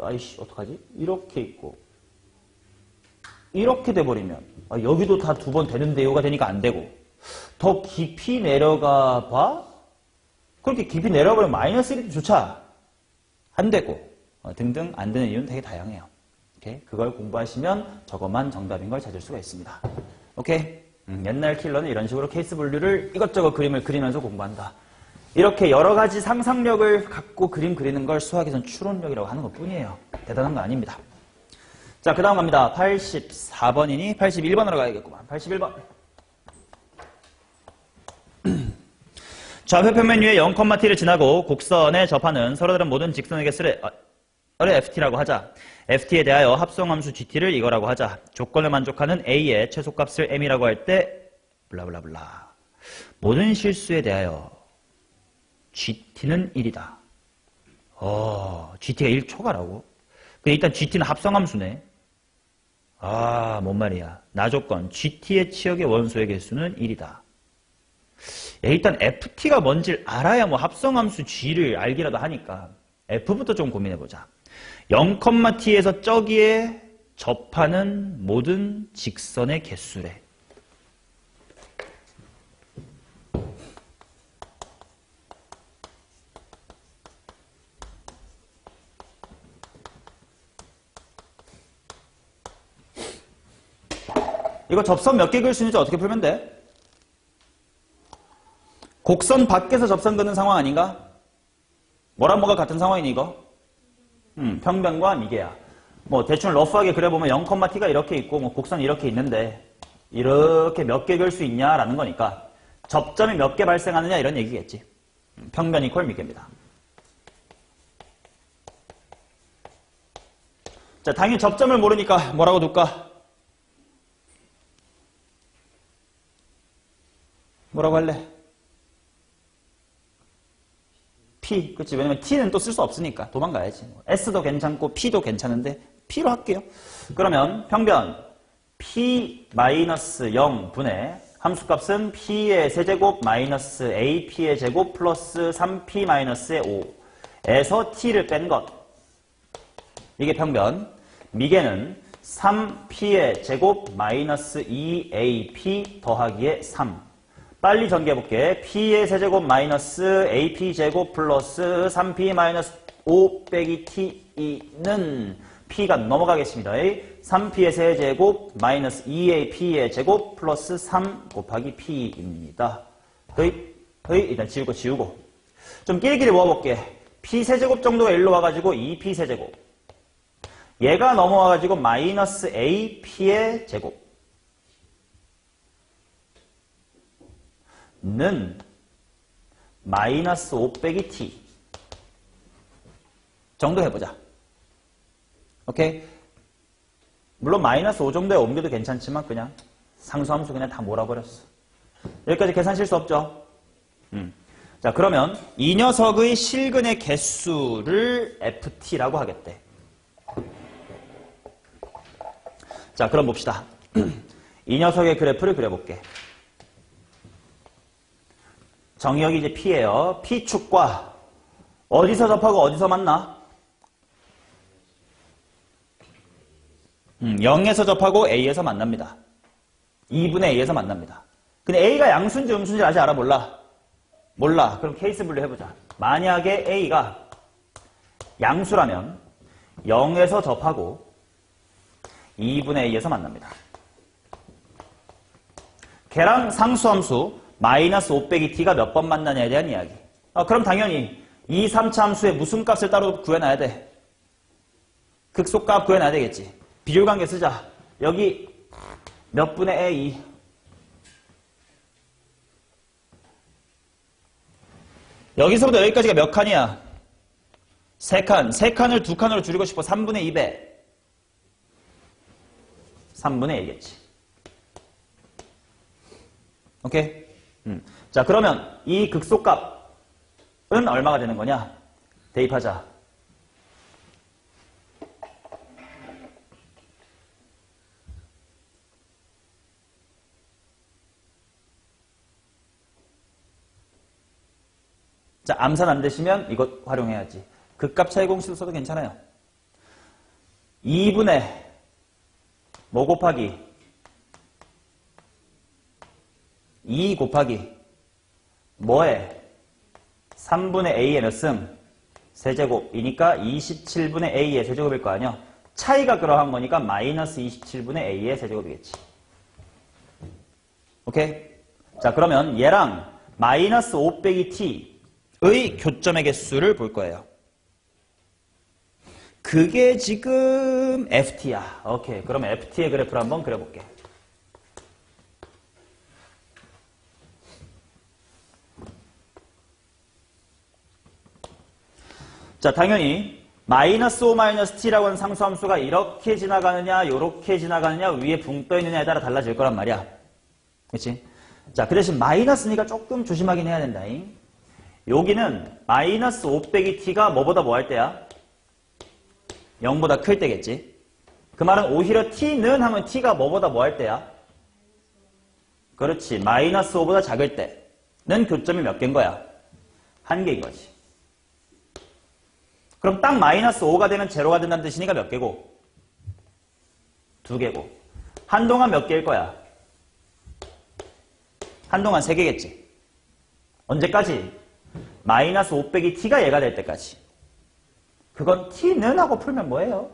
아이씨 어떡하지? 이렇게 있고 이렇게 돼버리면 여기도 다 두 번 되는데요가 되니까 안 되고 더 깊이 내려가 봐? 그렇게 깊이 내려가면 마이너스 1도 조차 안 되고 등등 안 되는 이유는 되게 다양해요. 오케이? 그걸 공부하시면 저것만 정답인 걸 찾을 수가 있습니다. 오케이? 옛날 킬러는 이런 식으로 케이스 분류를 이것저것 그림을 그리면서 공부한다. 이렇게 여러 가지 상상력을 갖고 그림 그리는 걸 수학에서는 추론력이라고 하는 것 뿐이에요. 대단한 거 아닙니다. 자, 그 다음 갑니다. 84번이니 81번으로 가야겠구만. 81번. 좌표편 메뉴에 0,t를 지나고 곡선에 접하는 서로 다른 모든 직선의 개수를 ft라고 하자. ft에 대하여 합성함수 gt를 이거라고 하자. 조건을 만족하는 a의 최소값을 m이라고 할 때 블라블라블라. 모든 실수에 대하여 gt는 1이다. gt가 1초가라고? 근데 일단 gt는 합성함수네. 뭔 말이야. 나조건 gt의 치역의 원소의 개수는 1이다. 일단 ft가 뭔지를 알아야 뭐 합성함수 g를 알기라도 하니까 f부터 좀 고민해보자. 0,t에서 저기에 접하는 모든 직선의 개수래. 이거 접선 몇 개 그릴 수 있는지 어떻게 풀면 돼? 곡선 밖에서 접선 그는 상황 아닌가? 뭐랑 뭐가 같은 상황이니 이거? 평변과 미개야. 뭐 대충 러프하게 그려보면 0,t가 이렇게 있고 뭐 곡선이 이렇게 있는데 이렇게 몇 개 그릴 수 있냐라는 거니까 접점이 몇 개 발생하느냐 이런 얘기겠지. 평변 이퀄 미개입니다. 자, 당연히 접점을 모르니까 뭐라고 둘까? 뭐라고 할래? P. 그치? 왜냐면 T는 또 쓸 수 없으니까 도망가야지. S도 괜찮고 P도 괜찮은데 P로 할게요. 그러면 평변 P-0 분의 함수값은 P의 세제곱 마이너스 AP의 제곱 플러스 3P-의 5에서 T를 뺀 것. 이게 평변. 미개는 3P의 제곱 마이너스 2AP 더하기의 3. 빨리 전개해볼게. P의 세제곱 마이너스 AP 제곱 플러스 3P 마이너스 5 빼기 T는 P가 넘어가겠습니다. 3P의 세제곱 마이너스 2AP의 제곱 플러스 3 곱하기 P입니다. 일단 지우고. 좀 끼리끼리 모아볼게. P 세제곱 정도가 일로 와가지고 2P 세제곱. 얘가 넘어와가지고 마이너스 AP의 제곱. 는 마이너스 5 빼기 T 정도 해보자. 오케이? 물론 마이너스 5 정도에 옮겨도 괜찮지만 그냥 상수함수 그냥 다 몰아버렸어. 여기까지 계산 실수 없죠? 자, 그러면 이 녀석의 실근의 개수를 FT라고 하겠대. 자, 그럼 봅시다. 이 녀석의 그래프를 그려볼게. 정의역이 이제 P예요. P축과 어디서 접하고 어디서 만나? 0에서 접하고 A에서 만납니다. 2분의 A에서 만납니다. 근데 A가 양수인지 음수인지 아직 알아? 몰라? 몰라. 그럼 케이스 분류해보자. 만약에 A가 양수라면 0에서 접하고 2분의 A에서 만납니다. 걔랑 상수함수 마이너스 5 빼기 T가 몇 번 만나냐에 대한 이야기. 그럼 당연히 2, 3차 함수의 무슨 값을 따로 구해놔야 돼? 극소값 구해놔야 되겠지. 비율관계 쓰자. 여기 몇 분의 A. 여기서부터 여기까지가 몇 칸이야? 3칸. 3칸을 2칸으로 줄이고 싶어. 3분의 2배. 3분의 1이겠지. 오케이? 자, 그러면 이 극소값은 얼마가 되는 거냐? 대입하자. 자, 암산 안 되시면 이것 활용해야지. 극값 차이 공식도 써도 괜찮아요. 2분의 뭐 곱하기 2 곱하기 뭐에 3분의 A의 몇 승? 세제곱이니까 27분의 A의 세제곱일 거 아니야. 차이가 그러한 거니까 마이너스 27분의 A의 세제곱이겠지. 오케이? 자, 그러면 얘랑 마이너스 5 빼기 T의 교점의 개수를 볼 거예요. 그게 지금 FT야. 오케이. 그럼 FT의 그래프를 한번 그려볼게. 자, 당연히 마이너스 5 마이너스 t라고 하는 상수함수가 이렇게 지나가느냐 이렇게 지나가느냐 위에 붕 떠있느냐에 따라 달라질 거란 말이야. 그치? 자, 그 대신 마이너스니까 조금 조심하긴 해야 된다잉. 여기는 마이너스 5 빼기 t가 뭐보다 뭐 할 때야? 0보다 클 때겠지. 그 말은 오히려 t는 하면 t가 뭐보다 뭐 할 때야? 그렇지. 마이너스 5보다 작을 때는 교점이 몇 개인 거야? 한 개인 거지. 그럼 딱 마이너스 5가 되면 제로가 된다는 뜻이니까 몇 개고? 2개고. 한동안 몇 개일 거야? 한동안 3개겠지. 언제까지? 마이너스 5 빼기 t가 얘가 될 때까지. 그건 t는 하고 풀면 뭐예요?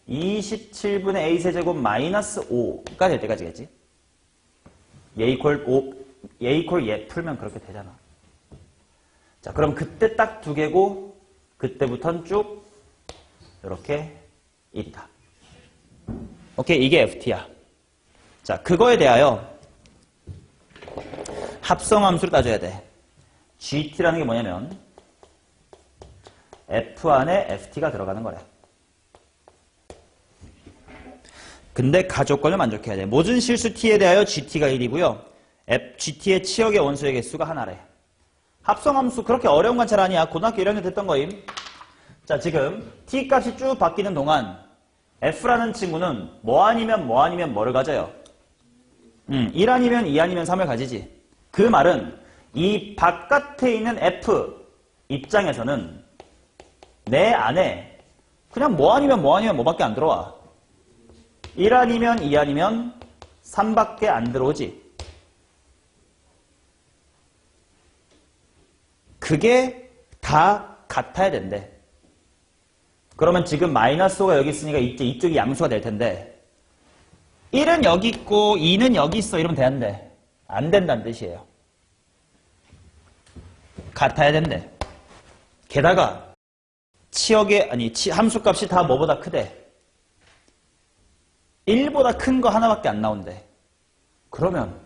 (27분의 a 세제곱) 마이너스 5가 될 때까지겠지. 얘 이퀄 5 얘 이퀄 얘 풀면 그렇게 되잖아. 자, 그럼 그때 딱 2개고 그때부터는 쭉 이렇게 1이다. 오케이, 이게 FT야. 자, 그거에 대하여 합성함수를 따져야 돼. GT라는 게 뭐냐면 F 안에 FT가 들어가는 거래. 근데 가조건을 만족해야 돼. 모든 실수 T에 대하여 GT가 1이고요. GT의 치역의 원소의 개수가 하나래. 합성함수 그렇게 어려운 건 잘 아니야. 고등학교 1학년 됐던 거임. 자, 지금 T 값이 쭉 바뀌는 동안 F라는 친구는 뭐 아니면 뭐를 가져요? 1 아니면 2 아니면 3을 가지지. 그 말은 이 바깥에 있는 F 입장에서는 내 안에 그냥 뭐 아니면 뭐밖에 안 들어와. 1 아니면 2 아니면 3밖에 안 들어오지. 그게 다 같아야 된대. 그러면 지금 마이너스 5가 여기 있으니까 이제 이쪽이 양수가 될 텐데 1은 여기 있고 2는 여기 있어 이러면 되는데 안 된다는 뜻이에요. 같아야 된대. 게다가 함수값이 다 뭐보다 크대. 1보다 큰 거 하나밖에 안 나온대. 그러면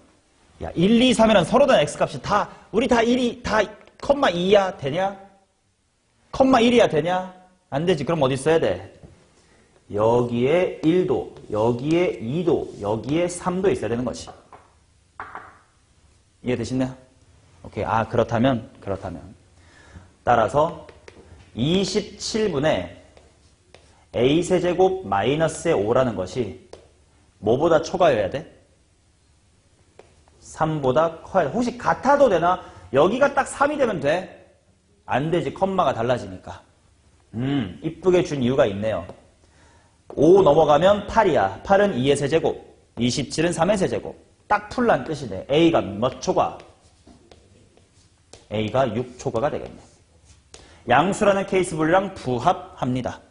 야 1, 2, 3이란 서로 다른 x값이 다 우리 다 1이 다 컴마 2야 되냐? 컴마 1이야 되냐? 안 되지. 그럼 어디 써야 돼? 여기에 1도, 여기에 2도, 여기에 3도 있어야 되는 거지. 이해되시나요? 오케이. 아, 그렇다면. 따라서 27분의 a세제곱 마이너스의 5라는 것이 뭐보다 초과여야 돼? 3보다 커야 돼. 혹시 같아도 되나? 여기가 딱 3이 되면 돼? 안 되지. 컴마가 달라지니까. 이쁘게 준 이유가 있네요. 5 넘어가면 8이야. 8은 2의 세제곱, 27은 3의 세제곱. 딱 풀란 뜻이네. A가 몇 초과? A가 6초과가 되겠네. 양수라는 케이스 분류랑 부합합니다.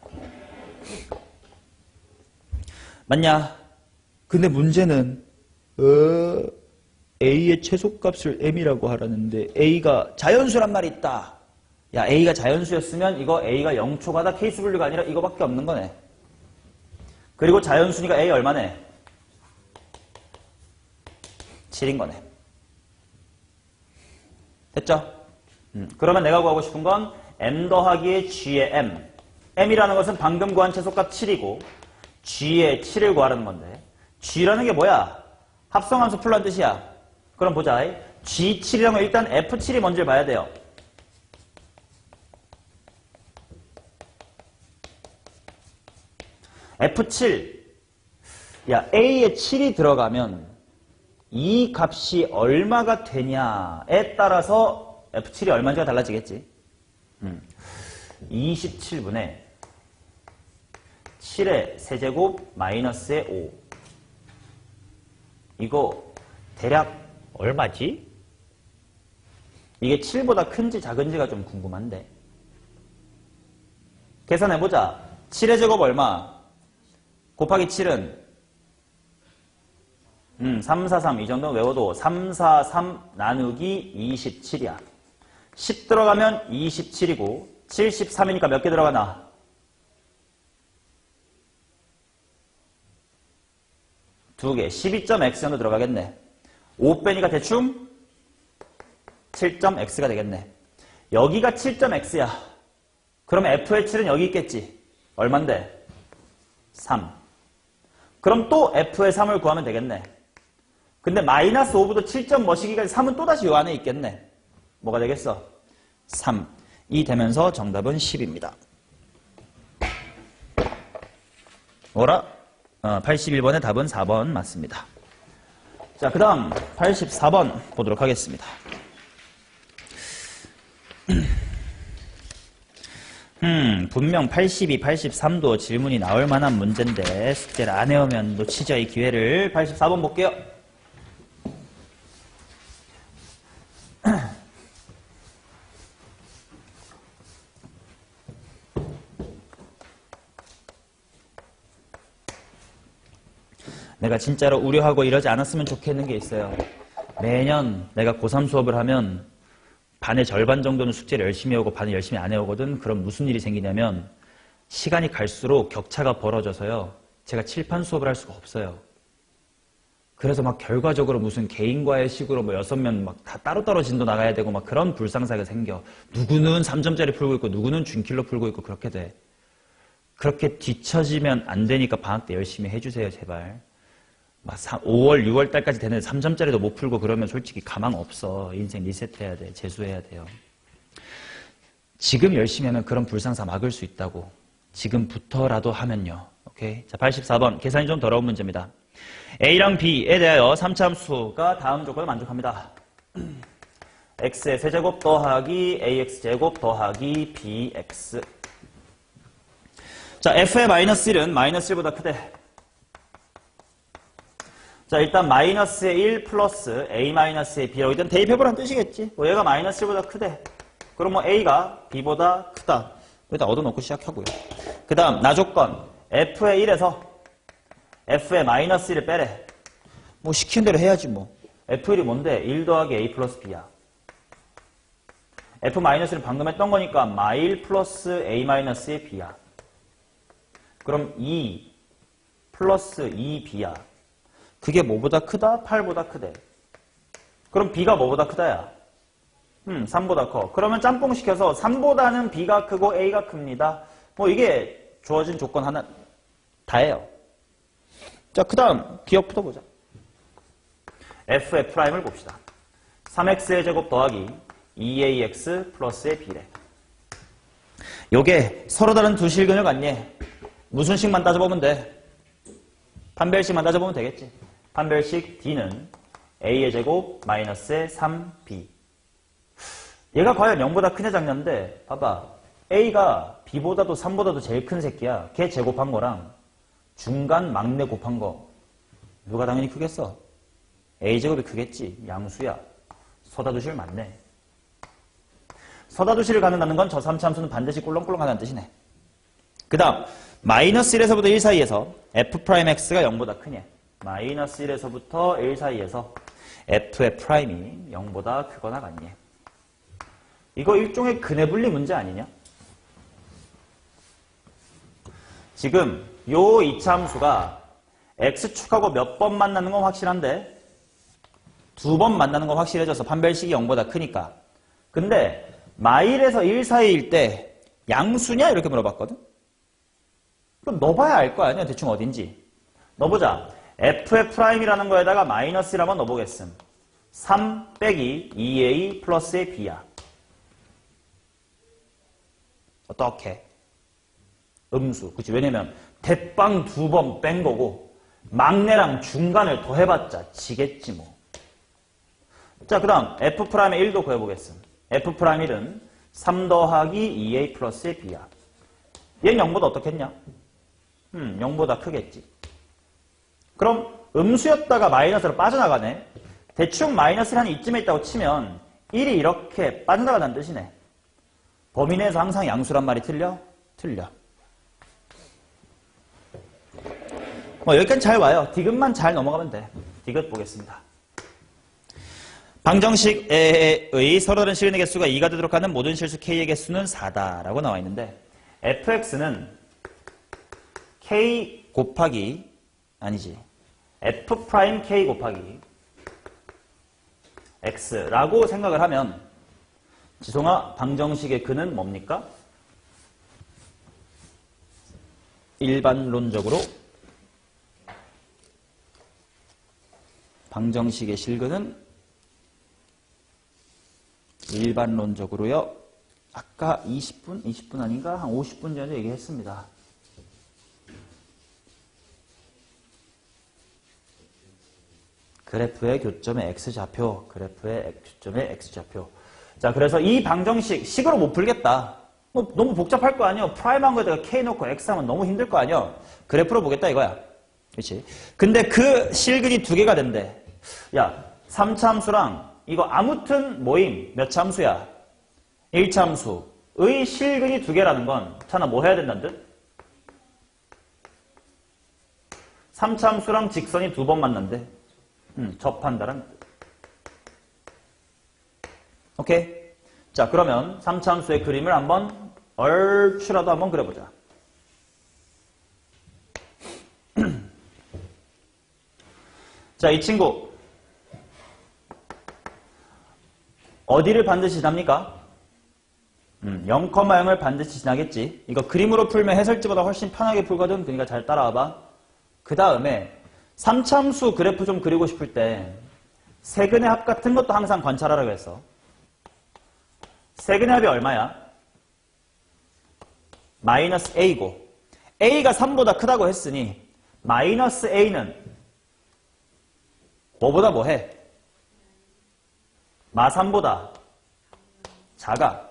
맞냐? 근데 문제는 A의 최소값을 M이라고 하라는데 A가 자연수란 말이 있다. 야, A가 자연수였으면 이거 A가 0초과다 케이스 분류가 아니라 이거밖에 없는 거네. 그리고 자연수니까 A 얼마네? 7인 거네. 됐죠? 그러면 내가 구하고 싶은 건 M 더하기의 G의 M. M이라는 것은 방금 구한 최소값 7이고 G의 7을 구하라는 건데 G라는 게 뭐야? 합성함수 풀란 뜻이야. 그럼 보자. G7이라는 건 일단 F7이 뭔지를 봐야 돼요. F7. 야, A에 7이 들어가면 이 값이 얼마가 되냐에 따라서 F7이 얼마인지가 달라지겠지. 27분의 7의 세제곱 마이너스의 5. 이거 대략 얼마지? 이게 7보다 큰지 작은지가 좀 궁금한데. 계산해보자. 7의 제곱 얼마? 곱하기 7은 3, 4, 3 이 정도 외워도 3, 4, 3 나누기 27이야. 10 들어가면 27이고 73이니까 몇 개 들어가나? 두 개. 12.x 정도 들어가겠네. 5 빼니까 대충 7.x가 되겠네. 여기가 7.x야. 그러면 f의 7은 여기 있겠지. 얼만데? 3. 그럼 또 f의 3을 구하면 되겠네. 근데 마이너스 5부터 7점 뭐시기까지 3은 또다시 요 안에 있겠네. 뭐가 되겠어? 3이 되면서 정답은 10입니다. 뭐라? 81번의 답은 4번 맞습니다. 자, 그 다음 84번 보도록 하겠습니다. 분명 82, 83도 질문이 나올 만한 문제인데 숙제를 안 해오면 놓치죠, 이 기회를. 84번 볼게요. 내가 진짜로 우려하고 이러지 않았으면 좋겠는 게 있어요. 매년 내가 고3 수업을 하면 반의 절반 정도는 숙제를 열심히 하고 반을 열심히 안 해오거든. 그럼 무슨 일이 생기냐면 시간이 갈수록 격차가 벌어져서요. 제가 칠판 수업을 할 수가 없어요. 그래서 막 결과적으로 무슨 개인과의 식으로 뭐 6명 막 다 따로따로 진도 나가야 되고 막 그런 불상사가 생겨. 누구는 3점짜리 풀고 있고 누구는 준킬로 풀고 있고 그렇게 돼. 그렇게 뒤처지면 안 되니까 방학 때 열심히 해주세요, 제발. 막 5월, 6월 달까지 되는데 3점짜리도 못 풀고 그러면 솔직히 가망 없어. 인생 리셋해야 돼. 재수해야 돼요. 지금 열심히 하면 그런 불상사 막을 수 있다고. 지금부터라도 하면요. 오케이? 자, 84번. 계산이 좀 더러운 문제입니다. A랑 B에 대하여 3차함수가 다음 조건을 만족합니다. x의 세제곱 더하기 ax제곱 더하기 bx. 자, f의 마이너스 1은 마이너스 1보다 크대. 자, 일단 마이너스의 1 플러스 a 마이너스의 b라고 일단 대입해보라는 뜻이겠지. 뭐 얘가 마이너스 1보다 크대. 그럼 뭐 a가 b보다 크다. 일단 얻어놓고 시작하고요. 그 다음 나조건 f의 1에서 f의 마이너스 1을 빼래. 뭐 시키는 대로 해야지 뭐. f1이 뭔데? 1 더하기 a 플러스 b야. f 마이너스 1은 방금 했던 거니까 마일 플러스 a 마이너스의 b야. 그럼 2 플러스 2b야. 그게 뭐보다 크다? 8보다 크대. 그럼 b가 뭐보다 크다야? 3보다 커. 그러면 짬뽕 시켜서 3보다는 b가 크고 a가 큽니다. 뭐 이게 주어진 조건 하나 다예요. 자, 그 다음 기억 풀어보자. f의 프라임을 봅시다. 3x의 제곱 더하기 2ax 플러스의 b래. 요게 서로 다른 두 실근을 갖니? 무슨 식만 따져보면 돼? 판별식만 따져보면 되겠지. 판별식 d는 a의 제곱 마이너스의 3b. 얘가 과연 0보다 크냐 작냐인데 봐봐. a가 b보다도 3보다도 제일 큰 새끼야. 걔 제곱한 거랑 중간 막내 곱한 거 누가 당연히 크겠어? a제곱이 크겠지. 양수야. 서다두실 맞네. 서다두실을 갖는다는 건 저 3차함수는 반드시 꿀렁꿀렁 하다는 뜻이네. 그 다음 마이너스 1에서부터 1 사이에서 f'x가 0보다 크냐. 마이너스 1에서부터 1 사이에서 f의 프라임이 0보다 크거나 같냐. 이거 일종의 근해분리 문제 아니냐? 지금 요 이차함수가 x축하고 몇 번 만나는 건 확실한데 2번 만나는 건 확실해져서 판별식이 0보다 크니까. 근데 마일에서 1 사이일 때 양수냐? 이렇게 물어봤거든? 그럼 넣어봐야 알 거 아니야? 대충 어딘지. 넣어보자. f의 프라임이라는 거에다가 마이너스 1 한번 넣어보겠음. 3 빼기 2a 플러스의 b야. 어떻게? 음수. 그치? 왜냐면 대빵 2번 뺀 거고 막내랑 중간을 더해봤자 지겠지 뭐. 자, 그 다음 f'의 1도 구해보겠음. f'1은 3 더하기 2a 플러스의 b야. 얘는 0보다 어떻겠냐? 0보다 크겠지. 그럼 음수였다가 마이너스로 빠져나가네. 대충 마이너스를 한 이쯤에 있다고 치면 1이 이렇게 빠져나가는 뜻이네. 범위 내에서 항상 양수란 말이 틀려? 틀려. 뭐 여기까지 잘 와요. 디귿만 잘 넘어가면 돼. 디귿 보겠습니다. 방정식의 서로 다른 실근의 개수가 2가 되도록 하는 모든 실수 k의 개수는 4다라고 나와 있는데 fx는 k 곱하기 아니지 f'k 곱하기 x라고 생각을 하면 지송아 방정식의 근은 뭡니까? 일반론적으로 방정식의 실근은 일반론적으로요. 아까 20분 아닌가? 한 50분 전에 얘기했습니다. 그래프의 교점의 x좌표, 그래프의 교점의 x좌표. 자, 그래서 이 방정식 식으로 못 풀겠다. 뭐 너무 복잡할 거 아니에요. 프라임한 거에다가 k 넣고 x 하면 너무 힘들 거 아니에요. 그래프로 보겠다 이거야. 그렇지? 근데 그 실근이 두 개가 된대. 야, 3차함수랑 이거 아무튼 모임 몇 차함수야? 1차함수의 실근이 두 개라는 건 차나 뭐 해야 된다는 듯? 3차함수랑 직선이 2번 만난대. 접한다라는 뜻. 오케이? 자, 그러면 3차함수의 그림을 한번 얼추라도 한번 그려보자. 자, 이 친구 어디를 반드시 지납니까? 0,0을 반드시 지나겠지. 이거 그림으로 풀면 해설지보다 훨씬 편하게 풀거든. 그러니까 잘 따라와봐. 그 다음에 3차함수 그래프 좀 그리고 싶을 때 세근의 합 같은 것도 항상 관찰하라고 했어. 세근의 합이 얼마야? 마이너스 a고 a가 3보다 크다고 했으니 마이너스 a는 뭐보다 뭐해? 마 3보다 작아.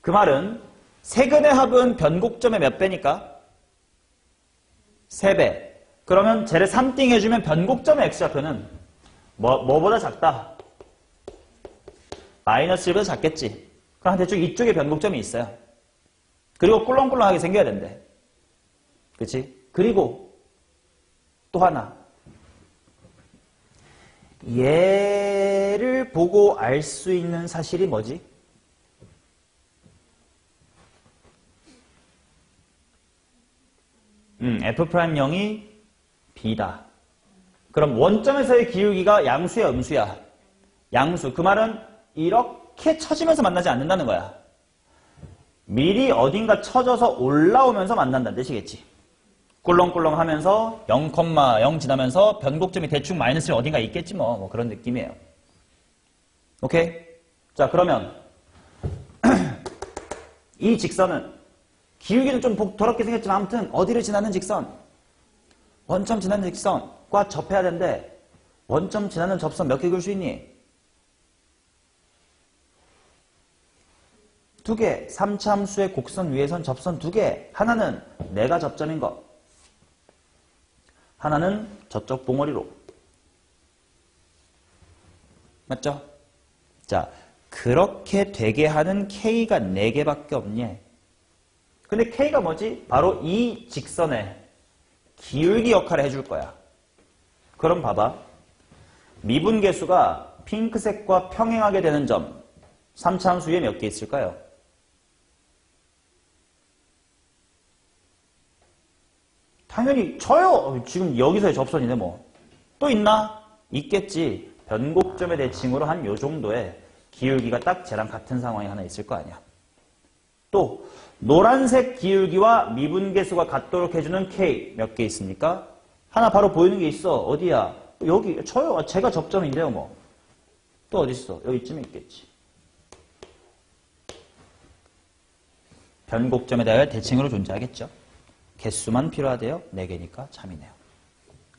그 말은 세근의 합은 변곡점의 몇 배니까? 3배. 그러면 쟤를 3띵 해주면 변곡점의 x좌표는 뭐보다 작다? 마이너스 1보다 작겠지. 그럼 대충 이쪽에 변곡점이 있어요. 그리고 꿀렁꿀렁하게 생겨야 된대. 그치? 그리고 또 하나. 얘를 보고 알 수 있는 사실이 뭐지? F'0이 B다. 그럼 원점에서의 기울기가 양수야, 음수야? 양수. 그 말은 이렇게 쳐지면서 만나지 않는다는 거야. 미리 어딘가 쳐져서 올라오면서 만난다는 뜻이겠지. 꿀렁꿀렁 하면서 0,0 지나면서 변곡점이 대충 마이너스 어딘가 있겠지 뭐 그런 느낌이에요. 오케이? 자, 그러면 이 직선은 기울기는 좀 더럽게 생겼지만 아무튼 어디를 지나는 직선? 원점 지나는 직선과 접해야 되는데 원점 지나는 접선 몇 개 그릴 수 있니? 2개. 3차함수의 곡선 위에선 접선 2개. 하나는 내가 접점인 거. 하나는 저쪽 봉어리로. 맞죠? 자, 그렇게 되게 하는 K가 4개밖에 없니? 근데 K가 뭐지? 바로 이 직선의 기울기 역할을 해줄 거야. 그럼 봐봐. 미분계수가 핑크색과 평행하게 되는 점 3차함수 위에 몇 개 있을까요? 당연히 쳐요. 지금 여기서의 접선이네 뭐. 또 있나? 있겠지. 변곡점의 대칭으로 한 요 정도의 기울기가 딱 쟤랑 같은 상황이 하나 있을 거 아니야. 또 노란색 기울기와 미분계수가 같도록 해주는 K 몇 개 있습니까? 하나 바로 보이는 게 있어. 어디야? 여기 쳐요. 제가 접점인데요 뭐. 또 어디 있어? 여기쯤에 있겠지. 변곡점에 대하여 대칭으로 존재하겠죠. 개수만 필요하대요. 4개니까 참이네요.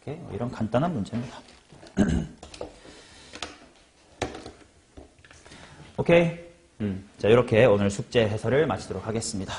오케이? 이런 간단한 문제입니다. 오케이? 자, 이렇게 오늘 숙제 해설을 마치도록 하겠습니다.